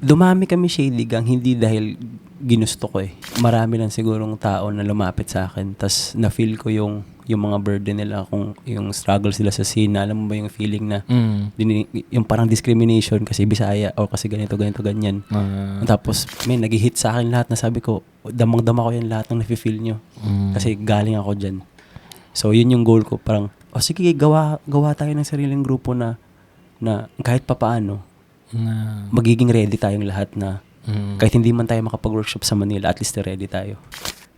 dumami kami shady gang, hindi dahil ginusto ko eh. Marami lang sigurong tao na lumapit sa akin. Tas na-feel ko yung mga burden nila, kung yung struggle sila sa scene. Alam mo ba yung feeling na yung parang discrimination kasi Bisaya o kasi ganito, ganyan. Tapos may nag-hit sa akin lahat na sabi ko, damang-dama ko yan lahat ng nafe-feel nyo. Kasi galing ako dyan. So yun yung goal ko. Parang, sige, gawa tayo ng sariling grupo na kahit papaano, magiging ready tayong lahat na kahit hindi man tayo makapag-workshop sa Manila, at least ready tayo.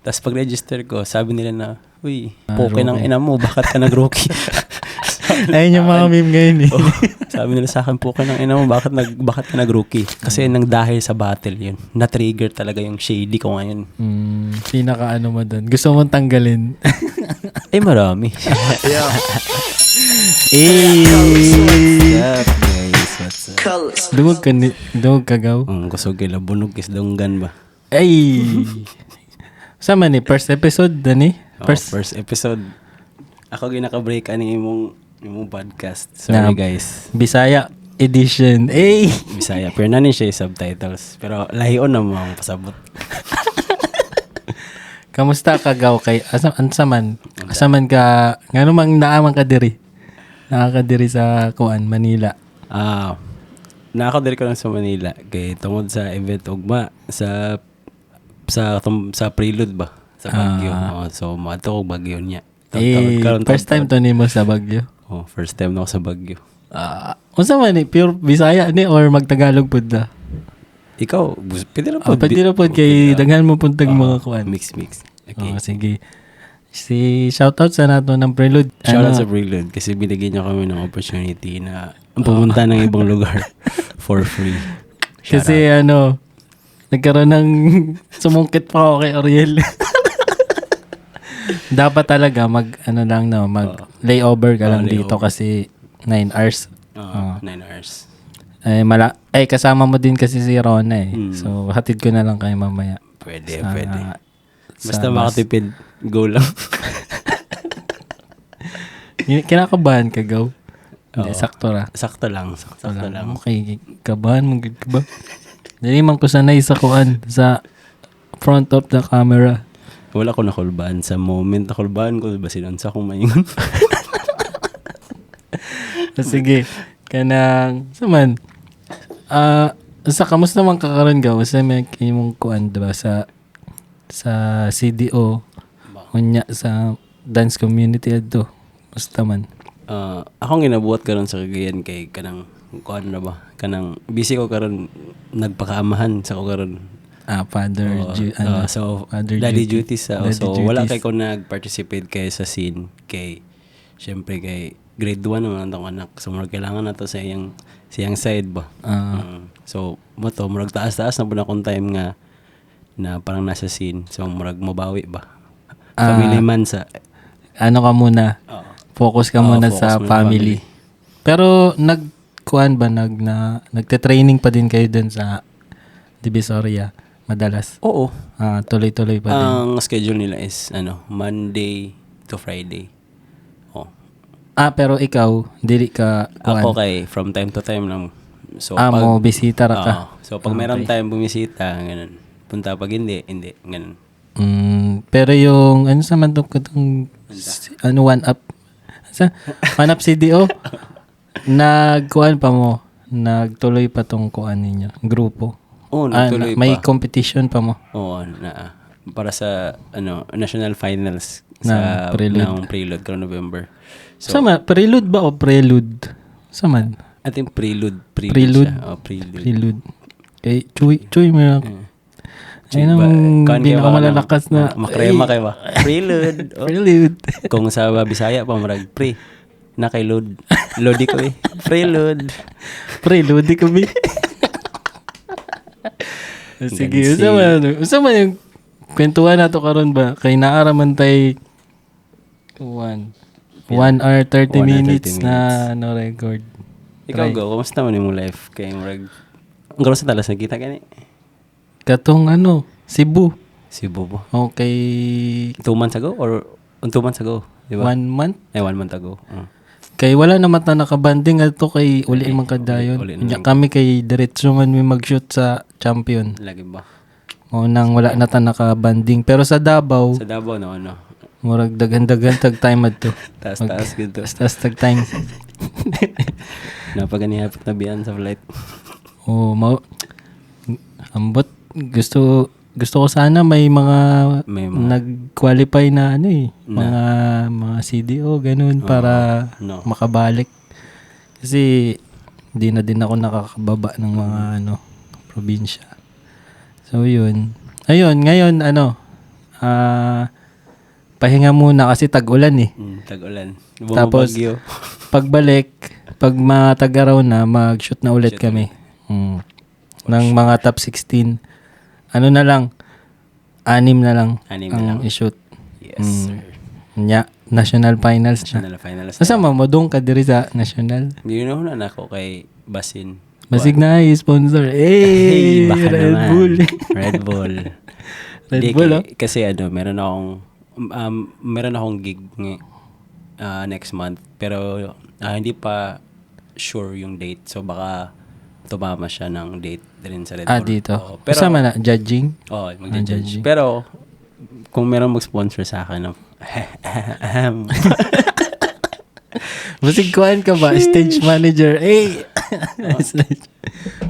Tapos pag-register ko, sabi nila na, uy, poke ng ina mo, bakit ka nag-rookie? Ayun yung mga meme ngayon eh. Sabi nila sa akin, poke ng ina mo, bakit ka nag-rookie? Kasi nang dahil sa battle yun, na-trigger talaga yung shady ko ngayon. Pinaka ano mo dun. Gusto mong tanggalin. Marami. What's up? Dungog kagaw. Kusog kila bunog kis dunggan ba? Ay! Sama ni first episode dani? First episode. Ako ginaka-break ani imong podcast. Sorry guys. Bisaya edition. Bisaya. Pero nanin siya yung subtitles. Pero lahion na mo ang pasabot. Kamusta kagaw kay asaman ka ngano mang naaman ka diri? Nakakadiri sa Manila. Nakakadiri ko lang sa Manila kay tungod sa event ugma sa Prelude ba sa Baguio. So mato ko Baguio niya. First time to nimo sa Baguio. First time na ako sa Baguio. Unsa man ni pure Bisaya ni or magtagalog pud da? Ikaw, pwede na po. Pwede na po kay daghan mo puntag mga kuan. Mix. Okay. Sige. Shoutout sa nato ng Prelude. Shoutout sa Prelude kasi binigyan niyo kami ng opportunity na pumunta ng ibang lugar for free. Kasi nagkaroon ng sumungkit pa ako kay Ariel. Dapat talaga mag layover ka lang dito kasi 9 hours. 9 hours. Kasama mo din kasi si Rona eh. So hatid ko na lang kayo mamaya. Pwede. Basta makatipid, go lang. Kinakabahan ka, Gaw? Hindi, sakto lang. Sakto lang. Okay, kabahan mo ka ba? Dali man ko sanay sa sa front of the camera. Wala ko nakulbahan. Sa moment nakulbahan ko, basinansa kong maingon. Sige, kanang, saman, kamusta man kakaroon, Gaw? Sa may imong kuan, diba? Sa CDO, kunya sa dance community adto. Basta man. Akong ginabuhat karon sa Cagayan kay kanang kuan na ba? Kanang busy ko karon nagpakaamahan sa ko karon. Father daddy duties so wala kay ko nag-participate kay sa scene kay syempre kay grade 1 naman tong anak. So murag kailangan nato sa siyang side ba. So murag taas-taas na pud akong time nga na parang nasa scene. So murag mabawi ba. Family man sa ka muna. Focus ka muna sa family. Pero nagkuan ba nagte-training pa din kayo dun sa Divisoria madalas? Oo. Tuloy-tuloy pa din. Ang schedule nila is Monday to Friday. Pero ikaw dili ka kuan. Ako kay from time to time lang. So mo bisita ra ka. So pag meron time bumisita ganun. Punta pag hindi ganun. Pero yung sa man tong one up sa one up CDO nagkuan pa mo nagtuloy pa tong kuan ninyo grupo. Nagtuloy may pa. competition pa mo. Para sa national finals sa Prelude karon November. So Prelude ba o Prelude? Saman. I think Prelude. Prelude. Prelude. Kay Chuy mo. Ayun ang pinakamalakas na makrema kayo ba? Prelude. Prelude. Kung sa Bisaya pa marag pre na kay load. Lodi ko Prelude. Prelude ko bi. Sige, usa man yung kwentuhan nato karon ba kay naaraman tay 1 hour 30 minutes na record. Ikaw go, kumusta man imong life kay murag ang garo sa talas nakita kani? Katong Cebu po. Okay. 2 months ago or 2 months ago, di ba? 1 month? 1 month ago. Kay wala naman na nakabanding ato kay uli man kadayon. uli na Nya kami kay diretso man mi mag-shoot sa champion. Lagi ba? Mo nang wala na ta nakabanding. Pero sa Davao, Sa Davao, no, ano? murag dagan-dagan tag time adto. Taas-taas ganito. Tas tag time. Napaganihapit na biyan sa flight. Oh, ambot gusto ko sana may mga May mga, nag-qualify na ano eh, mga CDO ganun para no. makabalik. Kasi di na din ako nakakababa ng mga probinsya. So yun. Ayun, ngayon pahinga muna kasi tag-ulan eh. Tag-ulan. Tapos Bumabagyo. pagbalik, pag matag-araw na, mag-shoot na ulit kami. Ng mga top 16. Ano na lang, 6 na lang 6 na ang lang. i-shoot. Yes, sir. Nya, national finals na. National finals. Nasama mo doon ka diri sa national? Ginuhunan ako kay Basin. Basig na sponsor. Hey, baka Red naman. Bull. Red Bull. Red Hindi, Bull, oh. Kasi meron akong gig next month. Pero hindi pa sure yung date. So baka tumama siya ng date din sa Red Bull. Dito. Oo, pero, Kasama na, judging. mag-judge. Pero, kung meron mag-sponsor sa akin, Basig kuhan ka ba? Stage manager. Hey!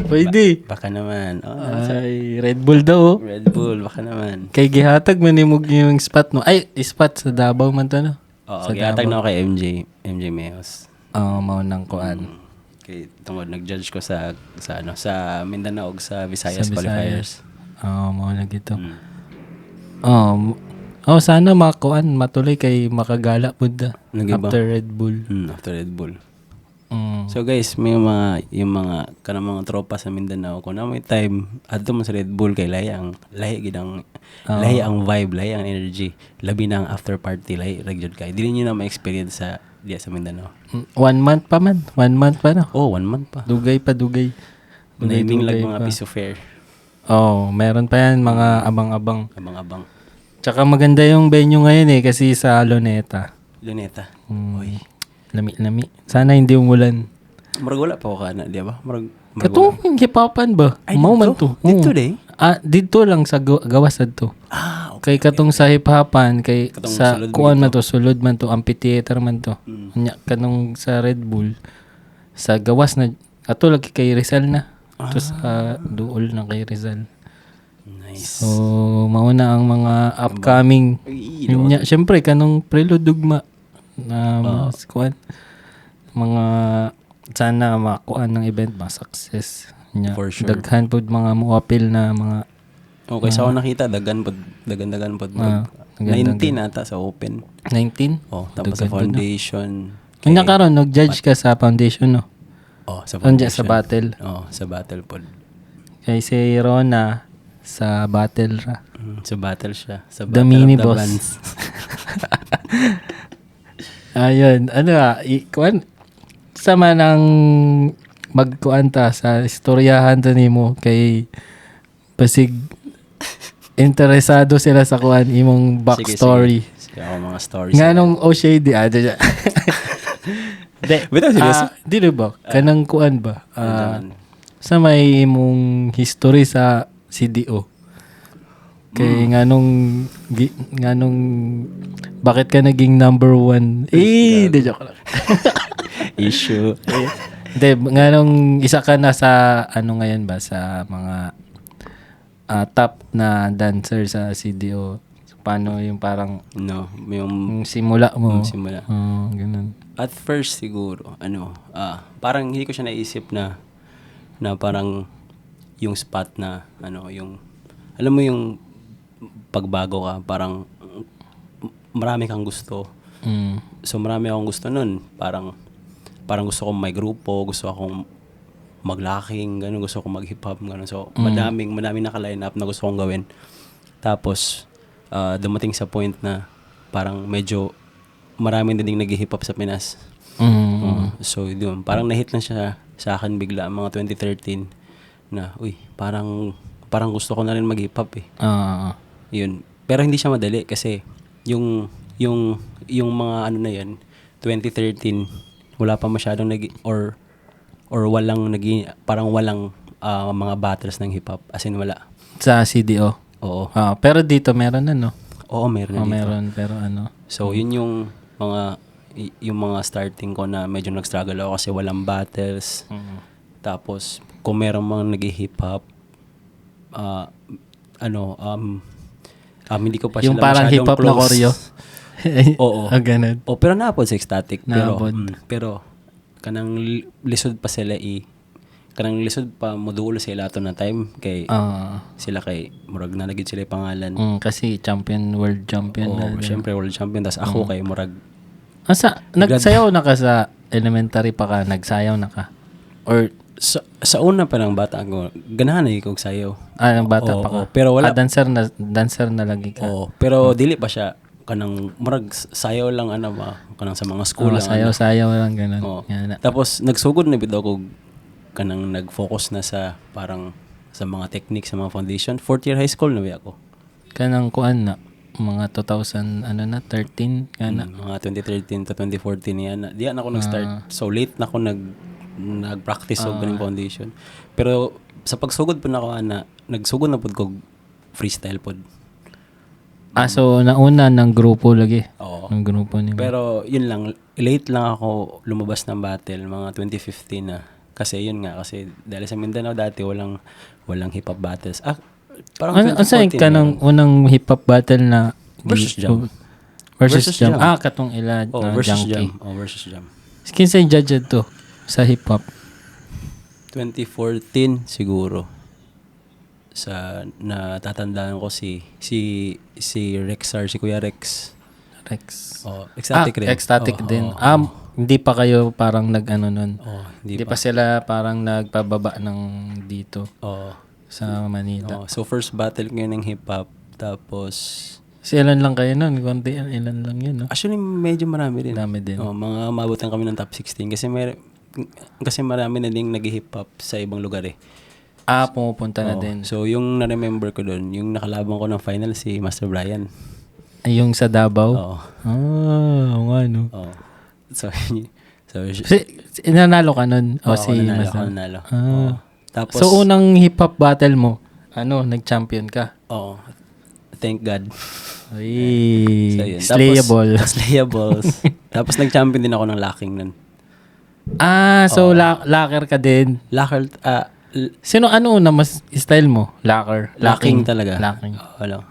Pwede. baka naman. Ay, Red Bull daw. Oh. Red Bull, baka naman. Kay gihatag manimog yung spot no. Ay, spot sa Davao man to no. Oo, Sa ginatag Davao. na ako kay MJ Meos. Maunang kuan. Kay tungod nag-judge ko sa Mindanao ug sa Visayas Sa qualifiers. Maunang gito. Mm. Sana makuan matuloy kay makagala pud Nagiba? after Red Bull. After Red Bull. Mm. So guys, may yung mga kanang mga tropa sa Mindanao kung na may time adto mo sa Red Bull kay lahi ang vibe, lahi ang energy. Labi na ang after party lahi ragyod kay. Dili niyo na ma-experience sa diya sa Mindanao. 1 month pa man. 1 month pa no. Oh, 1 month pa. Dugay. Naming lag mga pa. piso fair. Meron pa yan mga abang-abang. Abang-abang. Tsaka maganda yung venue ngayon eh kasi sa Luneta. Luneta. Uy. Lami-lami. Sana hindi umulan. Murag wala pa ko kana, di ba? Murag Katong hipapan ba? Ay, Mao man dito? to. Dito Oo. day? Dito lang sa gawasad to. Okay. Kay katong sa hipapan, kay Katong sa sulod mo kuan man dito. to, sulod man to, amphitheater man to. Nya kanong sa Red Bull, sa gawas na, ato lagi kay Rizal na. Ito sa duol na kay Rizal. Nice. So, mauna ang mga upcoming. Nya, syempre, kanong prelude dugma na mas kuan. Mga sana makuan ng event, success. Nya, For sure. daghan pod mga muapil na mga Okay, sa ako nakita, dagan pod. Ah, 19 ata sa open. 19. Oh, tapos sa Daghan doon, no? foundation. Kanya karon nag-judge ka sa foundation no. Oh, sa Anja foundation. sa battle. Oh, sa battle pod. Kay si Rona sa battle ra. Sa battle siya. Sa The battle mini of the boss. bands. Ayun, kuan sama nang magkuan ta sa istoryahan ta nimo kay basig interesado sila sa kuan imong backstory. Sige, ako mga stories. Nga nung Shady dyan. Bitaw, seryoso? Di ba? Kanang kuan ba? Naman. Sa may imong history sa CDO. Kay nga nung bakit ka naging number 1? Di joke lang. Issue. Hindi, nga nung isa ka na sa ano ngayon ba sa mga top na dancer sa CDO. So, paano yung parang No, yung simula mo? simula. Ganun. At first siguro, parang hindi ko siya naisip na parang yung spot na, yung, alam mo yung pagbago ka, parang marami kang gusto. So marami akong gusto nun. Parang gusto kong may grupo, gusto akong maglacking, gano'n, gusto kong mag-hip hop, gano'n. So madaming naka-line up na gusto kong gawin. Tapos, dumating sa point na parang medyo maraming din nag-hip hop sa Pinas. So, yun. Parang na-hit lang siya sa akin bigla, mga 2013, na, parang gusto ko na rin mag-hip hop eh. Yun. Pero hindi siya madali kasi yung mga ano na yun, 2013, Wala pa masyadong or walang parang walang mga battles ng hip hop. As in wala. Sa CDO. Oo. Pero dito meron na, no? Oo, meron na dito. Meron, pero ano. So, yun yung mga starting ko na medyo nag-struggle ako kasi walang battles. Tapos, kung meron mga nag-hip hop, hindi ko pa Yung sila parang masyadong hip hop na close. choreo. Oo. Ganun. Pero naapod sa Ecstatic. Naapod. Pero kanang lisod pa sila kanang lisod pa modulo sila ato na time kay sila kay murag na nagid sila yung pangalan. Kasi world champion na. Syempre world champion. Tas ako kay murag nagsayaw na ka sa elementary pa ka, nagsayaw na ka? Or sa una pa lang bata ako, ganahan na kong sayaw. ng bata pa ka? Pero wala. Dancer na lagi ka? Oo, pero dili pa siya kanang murag sayaw lang kanang sa mga school lang. Sayaw lang ganun. Oo. Yan na. Tapos nagsugod na bitaw ko kanang nag-focus na sa parang sa mga technique sa mga foundation. 4th year high school na ba ako. Kanang kuan na mga 2013 kana. Mga 2013 to 2014 yan. Diyan ako nag-start. So late na ako nag-practice og ganing foundation. Pero sa pagsugod po na ako nagsugod na pud ko freestyle pod. So nauna ng grupo lagi. Oo. Ng grupo ni. Pero yun lang, late lang ako lumabas ng battle mga 2015 na. Kasi yun nga kasi dahil sa Mindanao dati walang hip hop battles. Parang Saan ka ng unang hip hop battle na Versus Jam. Versus Jam. Katong ila versus Junkie. Jam. Versus Jam. Kinsa yung judge to sa hip hop? 2014 siguro. Sa natatandaan ko si Rexar, si Kuya Rex. Ecstatic rin. Ecstatic din. Hindi pa kayo parang nag-ano nun. Hindi pa sila parang nagpababa ng dito. Sa Manila. So first battle ko yun ng hip hop. Tapos ilan lang kayo nun? Konti ilan lang yun, no? actually medyo marami rin. Marami din. Mga mabutan kami ng top 16 kasi marami na ding nag-hip hop sa ibang lugar eh. Pumupunta na din. So yung na-remember ko doon, yung nakalaban ko ng final si Master Brian. Yung sa Davao? Oo. Nga, no? Oo. So nanalo ka nun? Nanalo. Tapos, so, unang hip-hop battle mo, nag-champion ka? Oo. Thank God. Ay, So, yun. slayable. Slayables. Tapos, nag-champion din ako ng locking nun. So, locker ka din? Locker, Ano una mas style mo? locking talaga. Locking. Wala.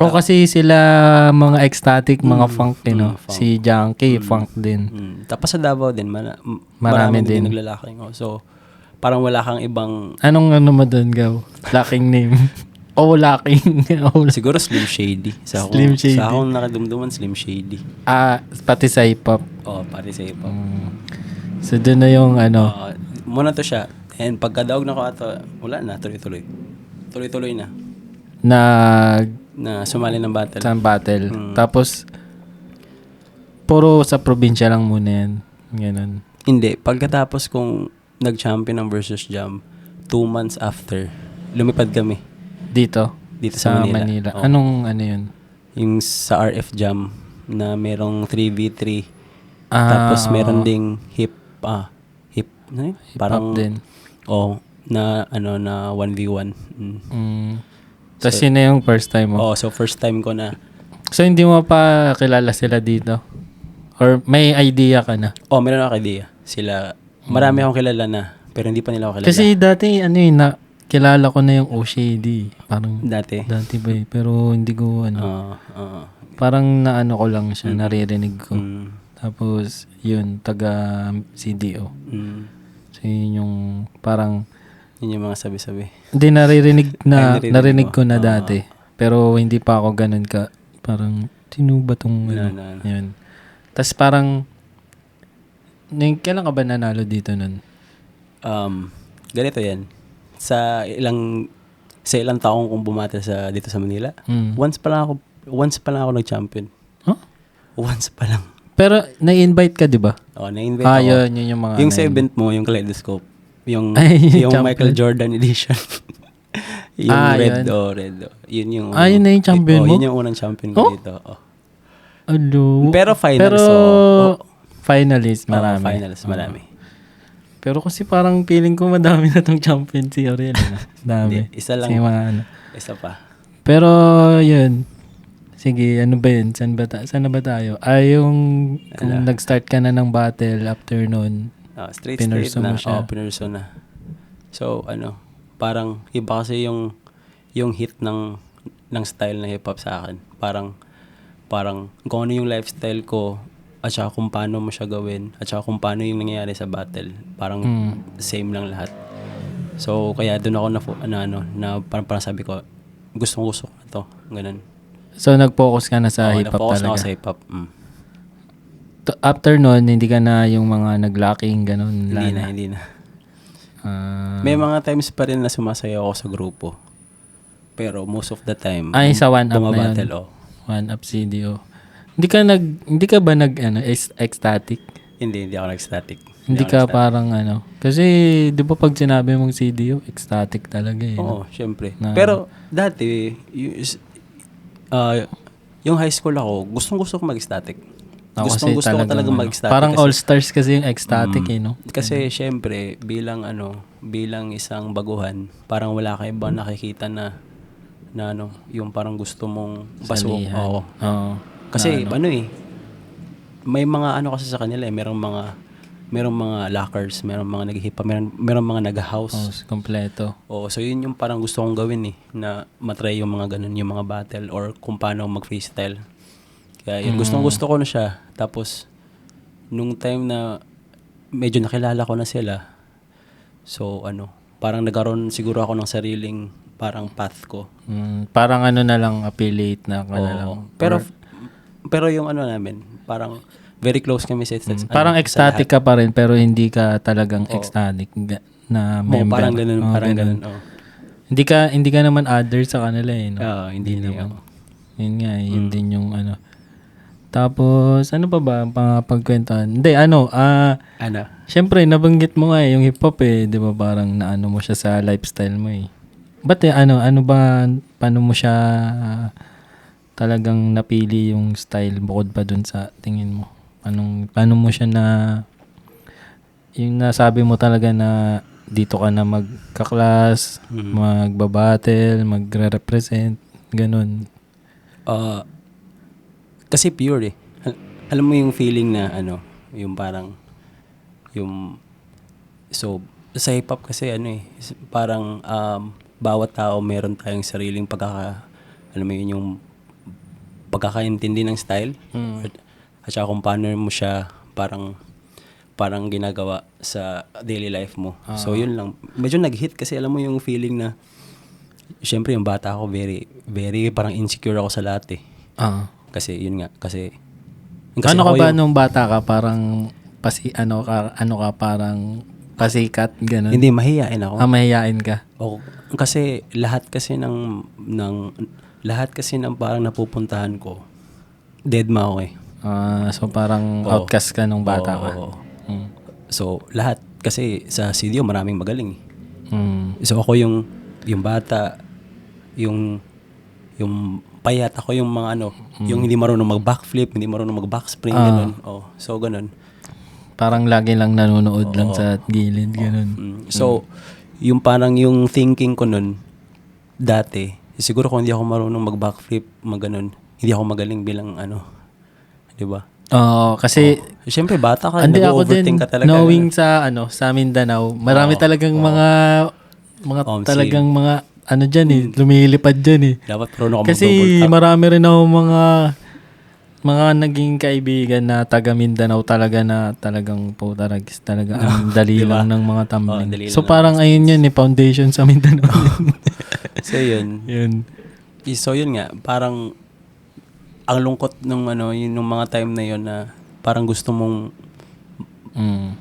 Kasi sila mga ecstatic, mga funk, no? funk. Si Junkie, funk din. Tapos sa Davao din, Marami din. naglalaking. So, parang wala kang ibang... Anong mo doon, Gaw? Locking name? Locking. Siguro Slim Shady. Slim Shady. Sa akong nakadumduman, Slim Shady. Pati sa hip-hop. Pati sa hip-hop. So, doon na yung Muna to siya. And pagkadaog na ko ato, wala na, tuloy-tuloy. Tuloy-tuloy na. Na sumali ng battle. Sa battle. Tapos, puro sa probinsya lang muna yan. Ganun. Hindi. Pagkatapos kung nag-champion ng Versus Jam, 2 months after, lumipad kami. Dito Sa Manila. Oo. Anong yun? Yung sa RF Jam na merong 3v3. Tapos meron ding hip parang din. na 1v1. Tapos yun na yung first time mo? So first time ko na. So hindi mo pa kilala sila dito? Or may idea ka na? Meron ako idea. Sila, marami akong kilala na, pero hindi pa nila ako kilala. Kasi dati, kilala ko na yung OCD. Parang, Dati ba eh. Pero hindi ko, parang ko lang siya, naririnig ko. Tapos, yun, taga CDO. So, yun yung, parang, yun yung mga sabi-sabi. hindi narinig ko na dati. Pero, hindi pa ako ganun ka, parang, sino ba tong, yun. Tapos, parang, kailan ka ba nanalo dito nun? Ganito yan. Sa ilang taong kung bumata dito sa Manila, once pa lang ako nag-champion. Huh? Once pa lang. Pero na-invite ka, di ba? Na-invite ako. Yun yung mga... Yung sa event mo, yung Kaleidoscope. Yung Michael Jordan edition. yung red. Yun yung... yun na yung champion mo? Yun yung unang champion ko dito. Pero Pero finals. finalist, Oo, marami. finals, marami. Pero kasi parang feeling ko madami na tong champion si Ariel. Dami. Hindi, isa lang. Si mga ano. Isa pa. Pero, yun. Sige, ano ba yun? Saan na ba tayo? Yung kung nag-start ka na ng battle after nun, Straight pinurso na. mo siya. Pinurso na. So, parang iba kasi yung hit ng style na hip-hop sa akin. Parang kung ano yung lifestyle ko at saka kung paano mo siya gawin at saka kung paano yung nangyayari sa battle. Parang same lang lahat. So, kaya doon ako na parang sabi ko, gusto ko na to. Ganun. So, nag-focus ka na sa hip-hop na-focus talaga? na ako sa hip-hop. After nun, hindi ka na yung mga nag-locking, ganun? Hindi na. May mga times pa rin na sumasayaw ako sa grupo. Pero most of the time, sa one up na bumabattle, yun. One up CDO. Hindi ka ba ecstatic? Hindi ako nag-static. Hindi ka parang kasi di ba pag sinabi mong CDO, ecstatic talaga eh. Oo, syempre. Pero dati, yung high school ako, gustong-gusto ko mag-static. Gusto ko talaga mag-static. Parang all-stars kasi yung ecstatic no? Kasi syempre, bilang isang baguhan, parang wala ka ibang nakikita na yung parang gusto mong pasok. Oo. Kasi may mga kasi sa kanila merong mga lockers, merong mga nag-hip-hop, merong mga nag-house. Kompleto. So yun yung parang gusto kong gawin na matry yung mga ganun, yung mga battle or kung paano mag-freestyle. Kaya yun, gusto ko na siya. Tapos, nung time na medyo nakilala ko na sila, so parang nagkaroon siguro ako ng sariling parang path ko. Parang na lang, affiliate na ka na lang. Pero yung namin, parang very close kami sa parang ecstatic ka pa rin, pero hindi ka talagang ecstatic na member. Parang ganun. Hindi ka naman other sa kanila no? Hindi naman. Yun nga, yun din yung Tapos, ano pa ba ang pagkwentuhan? Hindi, syempre, nabanggit mo nga yung hip-hop di ba parang naano mo siya sa lifestyle mo Ba't ano ba, paano mo siya talagang napili yung style bukod pa dun sa tingin mo? Paano mo siya yung nasabi mo talaga na dito ka na magka-class, magbabattle, magre-represent, ganun? Kasi pure alam mo yung feeling na yung parang so sa hip hop kasi parang bawat tao meron tayong sariling alam mo yun yung pagkakaintindi ng style at saka kung paano mo siya parang ginagawa sa daily life mo. So yun lang. Medyo nag-hit kasi alam mo yung feeling na syempre yung bata ako very very parang insecure ako sa lahat Kasi yun nga, kasi ano ka ba nung bata ka? Parang parang pasikat, gano'n? Hindi, mahihain ako. Mahihain ka? Kasi lahat kasi ng parang napupuntahan ko, deadma ako so parang outcast ka nung bata ka? So lahat, kasi sa CDO maraming magaling So ako yung bata, yung payat, ako yung mga yung hindi marunong mag-backflip, hindi marunong mag-backspring, ganun. So ganun. Parang lagi lang nanonood lang sa gilid, ganun. So, yung parang yung thinking ko nun, dati, siguro kung hindi ako marunong mag-backflip, ganun, hindi ako magaling bilang di ba? Kasi siyempre bata ka, hindi ako din ka talaga. Knowing sa Mindanao, marami talagang mga talagang mga dyan lumilipad dyan Dapat marunong ako kasi mag-double tap. marami rin ako mga naging kaibigan na taga Mindanao talaga na talagang putaragis talaga ang dali diba? lang ng mga tumbling. So So parang ayun yun foundation sa Mindanao. So yun. So yun nga, parang ang lungkot nung yung mga time na yun na parang gusto mong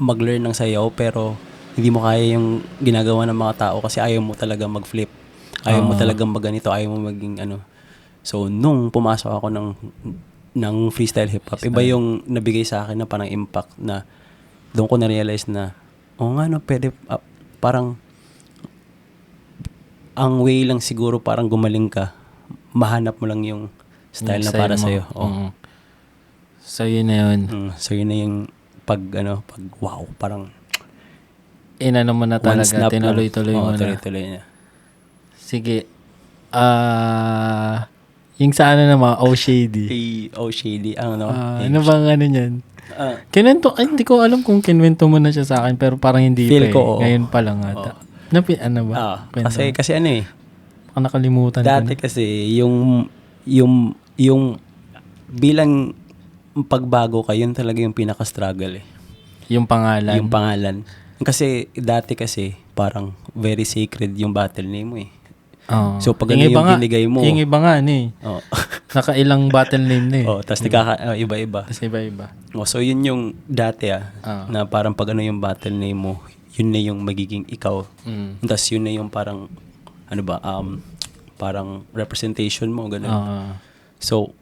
mag-learn ng sayaw pero hindi mo kaya yung ginagawa ng mga tao kasi ayaw mo talaga mag-flip. Ayaw mo talagang magganito, ayaw mo maging So, nung pumasok ako ng freestyle hip-hop, iba yung nabigay sa akin na parang impact na doon ko na-realize na, pwede, parang, ang way lang siguro parang gumaling ka, mahanap mo lang yung style na para sa'yo. So, yun na yun. So, yun na yung pag wow, parang Inano mo na one talaga, snap lang. tinuloy-tuloy mo na. Tuloy-tuloy niya. Sige. Yung sa ano na mga Shady. Shady, Ano bang ano niyan? Ah, Hindi ko alam kung kinwento mo na siya sa akin, pero parang hindi Feel pa ko, eh. oo. Ngayon pa lang ata. Ano ba? Kwento mo. kasi ano eh, Baka nakalimutan ko dati na. kasi yung bilang pagbago ka, yun talaga yung pinaka-struggle eh. Yung pangalan. Yung pangalan. Kasi dati kasi parang very sacred yung battle name mo eh. Oo. So pag ano yung binigay mo. Yung iba nga ni. Oh. Nakailang battle name na eh. Tapos iba-iba. Tapos iba-iba. So yun yung dati na parang pag ano yung battle name mo, yun na yung magiging ikaw. Tapos yun na yung parang parang representation mo, ganun. So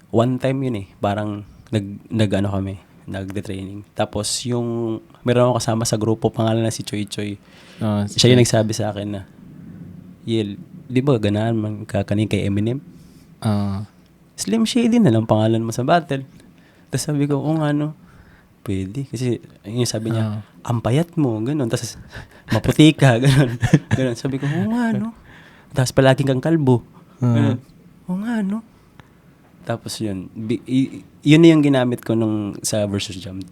one time yun eh, parang nagde-training. Tapos yung meron ako kasama sa grupo, pangalan na si Choy Choy. Siya yung nagsabi sa akin na, Yel, di ba ganahan man kakanin kay Eminem? Slim Shady na lang pangalan mo sa battle. Tapos sabi ko, nga no, pwede. Kasi yung sabi niya, ang payat mo, gano'n. Tapos maputi ka, gano'n. Gano'n. Sabi ko, nga no. Tapos palaging kang kalbo. Gano'n. Nga no. Tapos yun. Yun na yung ginamit ko nung sa Versus Jam.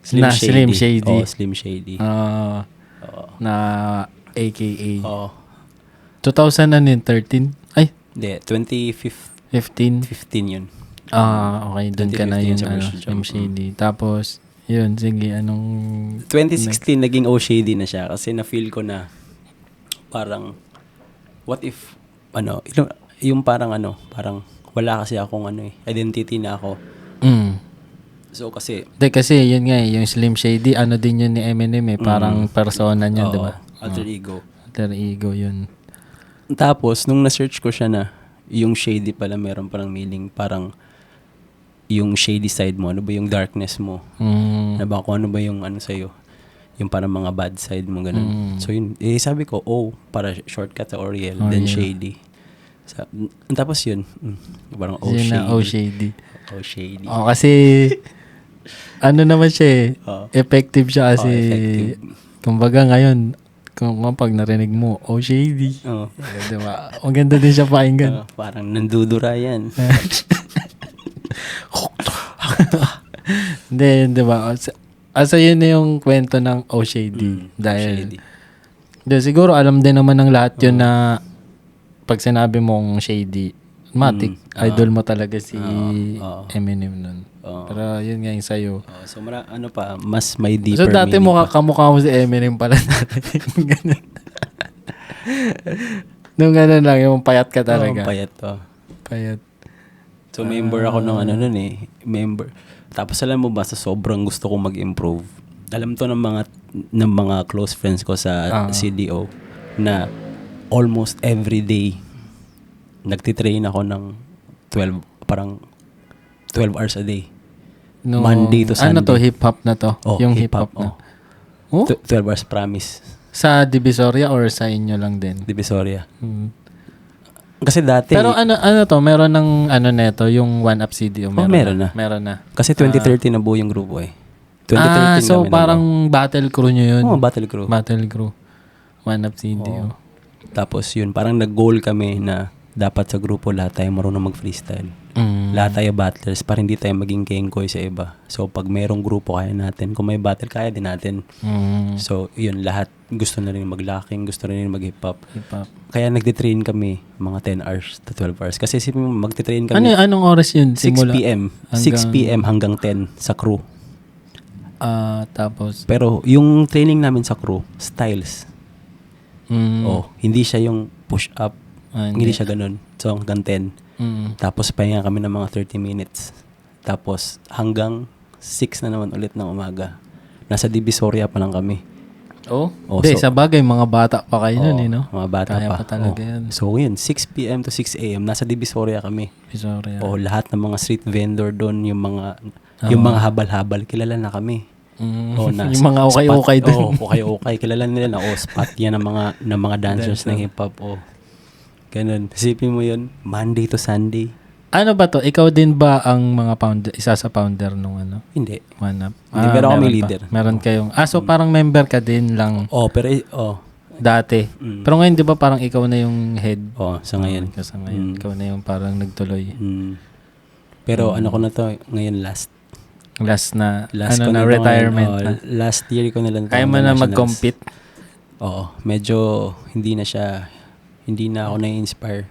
Slim Shady. Slim Shady. Na AKA. 2013. 2013? Ay, Hindi, 15? 15 yun. Okay. Doon ka na 2015 yun, sa Versus Jam. Slim Shady. Tapos, yun, sige, anong... 2016, naging Shady na siya kasi na-feel ko na parang, what if, yung parang wala kasi akong identity na ako. So kasi... Kasi yun nga yung Slim Shady, din yun ni Eminem eh. Parang persona niya, di ba? Alter ego. Alter ego yun. Tapos, nung na-search ko siya na, yung shady pala, meron parang meaning, parang yung shady side mo, ano ba yung darkness mo? Na ba kung ano ba yung sa'yo? Yung parang mga bad side mo, ganun. So yun, sabi ko, para shortcut sa Oriel, then shady. Tapos yun, parang Shady. Shady. Kasi, naman siya eh. Effective siya kasi, effective. Kumbaga ngayon, kung pag narinig mo, Shady. Diba? Ang ganda din siya pakinggan. Parang nandudura yan. Hindi, diba? Yun na yung kwento ng Shady. Dahil, siguro alam din naman ng lahat yun na pag sinabi mong Shady, matik, idol mo talaga si Eminem nun. Pero yun nga yung sa'yo. So mas may deeper meaning. So dati kamukha mo si Eminem pala natin. Nung gano'n lang, yung payat ka talaga. Payat. Payat. So member ako ng nun eh. Member. Tapos alam mo ba, sa sobrang gusto kong mag-improve, alam to ng mga close friends ko sa CDO na almost every day nagtitrain ako ng 12 hours a day. No, Monday to Sunday. Ano to? Hip-hop na to? Yung hip-hop na. 12 hours, promise. Sa Divisoria or sa inyo lang din? Divisoria. Kasi dati... Pero ano to? Meron ng neto, yung One Up CDO? Meron na. Meron na. Kasi 2013 na buo yung grupo eh. 2013 so parang battle crew nyo yun? Battle crew. Battle crew. One Up CDO. Tapos yun, parang nag-goal kami na dapat sa grupo lahat tayo marunong mag-freestyle. Lahat tayo battlers para hindi tayo maging kengkoy sa iba. So, pag mayroong grupo, kaya natin. Kung may battle, kaya din natin. So, yun, lahat gusto na rin mag-locking, gusto na rin mag-hip-hop. Kaya nagtitrain kami mga 10 hours to 12 hours. Kasi magtitrain kami... Anong oras yun? 6 p.m. 6 p.m. hanggang 10 sa crew. Tapos? Pero, yung training namin sa crew, styles. Hindi siya yung push-up. Hindi siya ganun. So, hanggang 10. Tapos, pahinga kami ng mga 30 minutes. Tapos, hanggang 6 na naman ulit ng umaga. Nasa Divisoria pa lang kami. Sa bagay, mga bata pa kayo nun, eh, no? Mga bata Kaya pa. pa talaga yan. So, yun, 6 p.m. to 6 a.m. Nasa Divisoria kami. Divisoria. Lahat ng mga street vendor doon, yung mga habal-habal, kilala na kami. Yung mga okay-okay doon. Okay. Kilala nila na, spot yan ng mga dancers ng hip-hop. Ganun. Isipin mo yun, Monday to Sunday. Ano ba to? Ikaw din ba ang mga founder, isa sa founder nung ano? Hindi. One Up? Hindi, pero kami meron pa. leader. Meron kayong... so parang member ka din lang Pero, dati. Pero ngayon, di ba parang ikaw na yung head? sa ngayon. Ikaw sa ngayon. Ikaw na yung parang nagtuloy. Pero ano ko na to, ngayon last Last na, ko na to retirement ngayon. na. Last year ko na lang to Kaya mo hanggang na nationals. mag-compete? Oo, medyo hindi na ako na-inspire.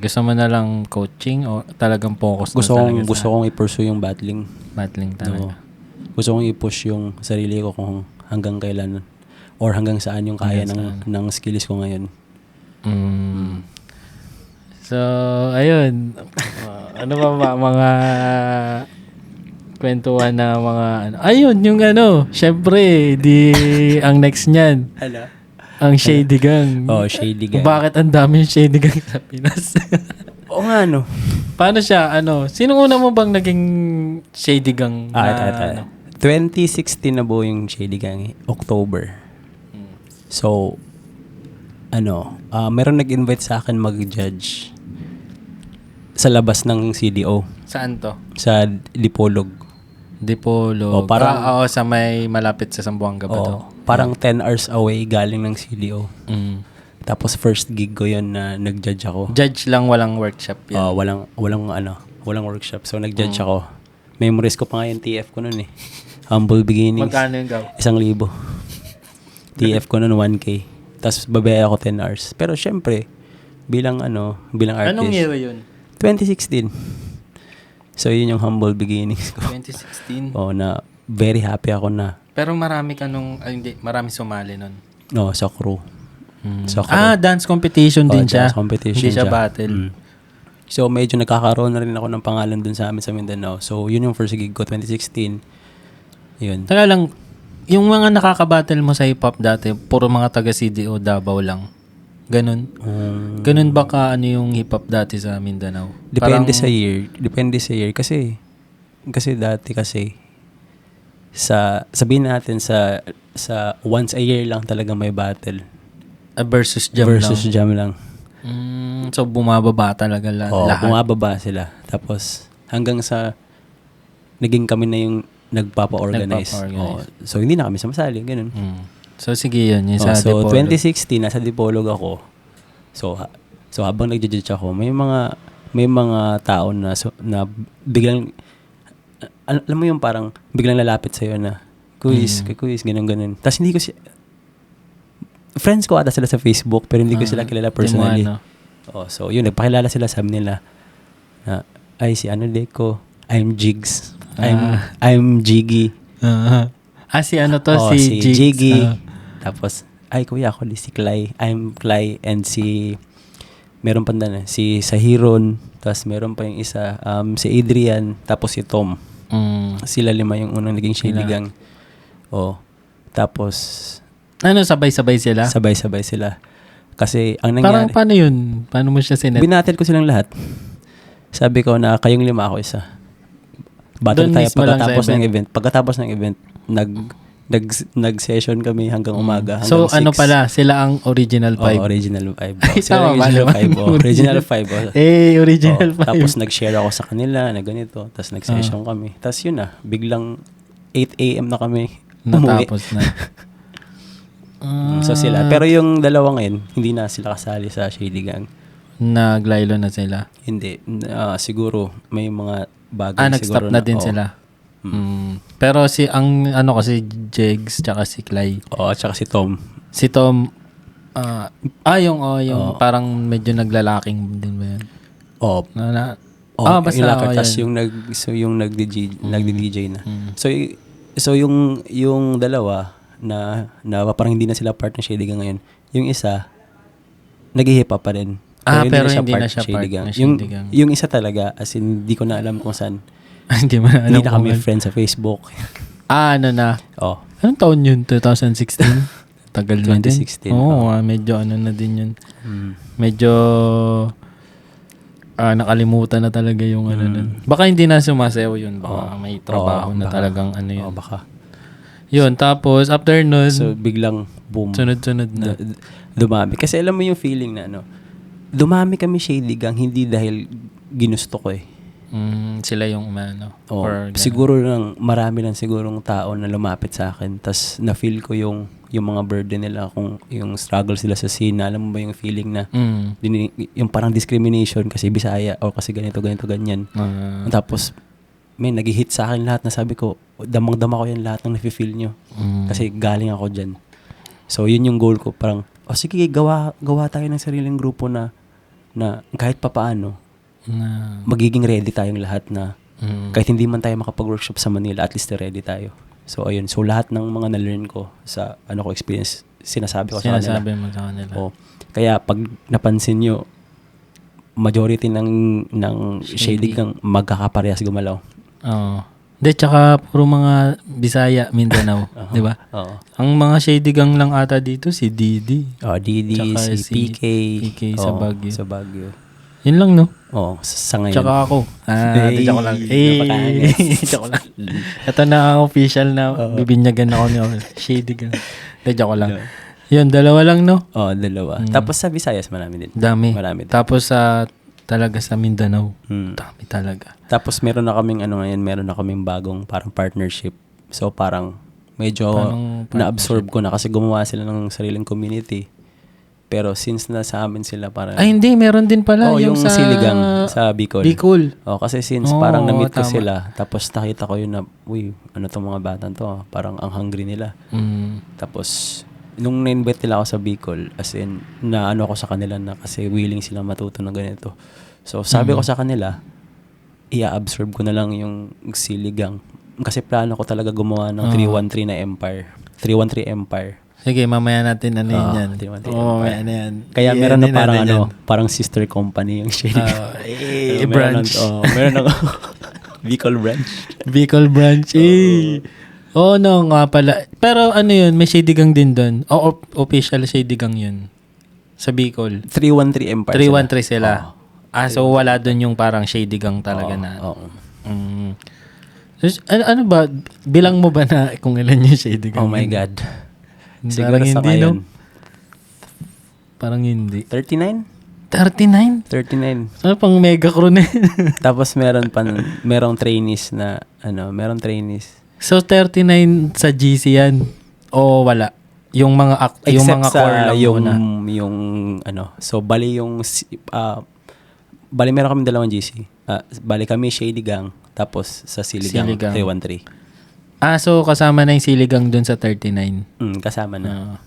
Gusto mo na lang coaching o talagang focus Gusto na talaga gusto kong i-pursue yung battling. battling talaga? Gusto kong i-push yung sarili ko kung hanggang kailan or hanggang saan yung kaya ng skills ko ngayon. So, ayun. Ano ba mga kwentuhan na mga ano? Ayun, yung ano, syempre, ang next niyan, Hala? ang Shady Gang. Shady Gang. Bakit ang daming Shady Gang sa Pinas? Oo nga, no. Paano siya, sino una mo bang naging Shady Gang? Ito. 2016 na buo yung Shady Gang, October. So, meron nag-invite sa akin mag-judge sa labas ng CDO. Saan to? Sa Dipolog. Dipolog. Parang, sa may malapit sa Zamboanga ba to? Parang 10 hours away galing ng CDO. Mm. Tapos first gig ko yun na nag-judge ako. Judge lang, walang workshop yan. Walang workshop. So nag-judge ako. Memories ko pa nga yung TF ko nun eh. Humble beginnings. Magkano yung gaw? 1,000. TF ko nun 1K. Tapos babaya ako 10 hours. Pero syempre, bilang artist. Anong year yun? 2016. So yun yung humble beginnings ko. 2016. Na very happy ako na. Pero marami ka marami sumali nun. Sa crew. Sa crew. Dance competition din siya. Dance competition Hindi siya battle. So medyo nagkakaroon na rin ako ng pangalan dun sa amin sa Mindanao. So yun yung first gig ko, 2016. Yun. Teka lang, yung mga nakaka-battle mo sa hip-hop dati, puro mga taga-CDO, Davao lang. Ganun. Ganun ba ka yung hip-hop dati sa Mindanao? Depende sa year. Kasi dati sabihin natin sa once a year lang talaga may battle. Versus jam lang. So bumababa talaga lahat. Bumababa sila. Tapos hanggang sa naging kami na yung nagpapa-organize. So hindi na kami sumasali, ganun. So sige yun, yung sa so Dipolog. 2016 nasa Dipolog ako. So habang nagja-judge ako, may mga tao na biglang alam mo yung parang biglang lalapit sa iyo na quiz, ganun. Tapos hindi ko friends ko ata sila sa Facebook pero hindi ko sila kilala personally. So yun, nagpakilala sila, sabi nila na ay si Deco, I'm Jigs. I'm Jiggy. Si si Jigs. Jiggy. Tapos ay kuya ako si Clay. I'm Clay and meron pa si Sahiron, tapos meron pa yung isa si Adrian, tapos si Tom. Sila 5 yung unang naging Shady Gang. Tapos sabay-sabay sila? Sabay-sabay sila. Kasi ang nangyari, parang paano yun? Paano mo siya sinet? Binatel ko silang lahat. Sabi ko na kayong 5 ako isa. Battle tayo pagkatapos ng event. Nag-session kami hanggang umaga. So, hanggang 6. pala? Sila ang original 5? Original 5. Tama ba naman? Original 5. Original 5. Tapos nag-share ako sa kanila na ganito. Tapos nag-session kami. Tapos yun biglang 8 a.m. na kami. Natapos na. So sila. Pero yung dalawa ngayon, hindi na sila kasali sa Shady Gang. Naglaylo na sila? Hindi. Siguro may mga bagay nag-stop na din sila. Pero si Jigs tsaka si Clay. Tsaka si Tom. Si Tom yung parang medyo naglalaking din ba yan? Basta tas yung nag-DJ na. So yung dalawa na parang hindi na sila part ng Shady Gang ngayon. Yung isa nag-hip hop pa rin. Pero hindi na siya part ng Shady Gang. Yung isa talaga, as in, hindi ko na alam kung saan. Hindi na kami friends sa Facebook. Na? Anong taon yun? 2016? Tagal na din. 2016. Medyo na din yun. Medyo nakalimutan na talaga yung nun. Baka hindi na sumasayaw yun. Baka may trabaho na talagang yun. Baka. Yun, tapos after nun, so biglang boom. Sunod-sunod na. Dumami. Kasi alam mo yung feeling na dumami kami Shady Gang hindi dahil ginusto ko eh. Sila yung umano. Oh, Or ganun. siguro marami lang sigurong tao na lumapit sa akin tas na-feel ko yung mga burden nila, kung yung struggle sila sa scene. Alam mo ba yung feeling na yung parang discrimination kasi Bisaya o kasi ganito ganyan. Tapos may nag-hit sa akin lahat na sabi ko, damang-dama ko yan lahat ng nafe-feel nyo. Kasi galing ako dyan. So yun yung goal ko, parang sige, gawa tayo ng sariling grupo na kahit papaano magiging ready tayong lahat na kahit hindi man tayo makapag-workshop sa Manila, at least ready tayo. So ayun, so lahat ng mga na-learn ko sa experience, sinasabi ko sa kanila. Sinasabi mo sa kanila. Oh, kaya pag napansin nyo, majority ng shady kang magkakaparehas gumalaw. Oo. Hindi, tsaka puro mga Bisaya, Mindanao, di ba? Oo. Ang mga shady gang lang ata dito, si Didi. Didi, Tsaka si PK. PK sa Baguio. Sa Baguio. Yun lang, no? Oo, sa ngayon. Tsaka ako. Joke lang. Joke lang. Mm. Ito na ang official na bibinyagan ako ni shady gang. Joke lang. Yun, dalawa lang, no? Dalawa. Tapos sa Visayas, marami din. Dami. Marami din. Tapos talaga sa Mindanao. Dami talaga. Tapos meron na kaming bagong parang partnership. So parang medyo na-absorb ko na kasi gumawa sila ng sariling community. Pero since nasa amin sila parang... Ay, hindi. Meron din pala. yung sa Siligang sa Bicol. Bicol. Kasi since parang na-meet ko tama. sila, tapos nakita ko yun na, ano tong mga batang to? Parang ang hungry nila. Tapos, nung na-invite nila ako sa Bicol, as in, naano ako sa kanila na kasi willing silang matuto ng ganito. So, sabi ko sa kanila, i-absorb ko na lang yung Siligang. Kasi plano ko talaga gumawa ng 313 na Empire. 313 Empire. Sige, mamaya natin ano yun yan. Mamaya ano yan. Kaya meron na parang parang sister company yung shady. Branch. Meron ako Bicol branch. Bicol branch. No, nga pala. Pero ano yun, may shady gang din doon. Official shady gang yun. Sa Bicol. 313 Empire 313 sila. So wala doon yung parang shady gang talaga na. So, ano ba, bilang mo ba na kung ilan yung shady gang? Oh my God. Siguro Parang sa hindi, ngayon. no? Parang hindi. 39? 39? 39. Ano pang mega crew na yun? Tapos merong trainees na, merong trainees. So 39 sa GC yan? O wala? Yung mga yung mga core lang muna? So bali meron kami dalawang GC. Bali kami Shady Gang, tapos sa Siligang 313. So kasama na yung Siligang dun sa 39? Kasama na.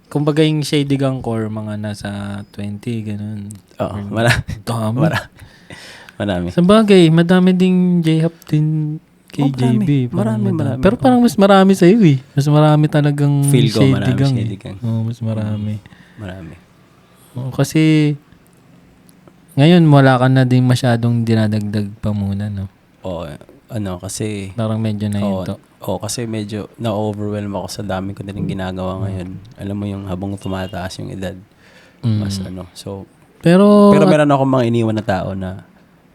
Kumbaga yung Shady Gang core, mga nasa 20, ganun. Oo, marami. Sa bagay, madami ding J-Hop din kay JB. Marami. Pero parang mas marami sa'yo eh. Mas marami talagang feel ko Shady Gang. Shady Gang. Mas marami. Marami. Kasi ngayon wala ka na din masyadong dinadagdag pa muna, no? Kasi parang medyo na ito. Kasi medyo na-overwhelm ako sa dami ko na rin ginagawa ngayon. Alam mo yung habang tumataas yung edad, mas So, pero meron ako mga iniwan na tao na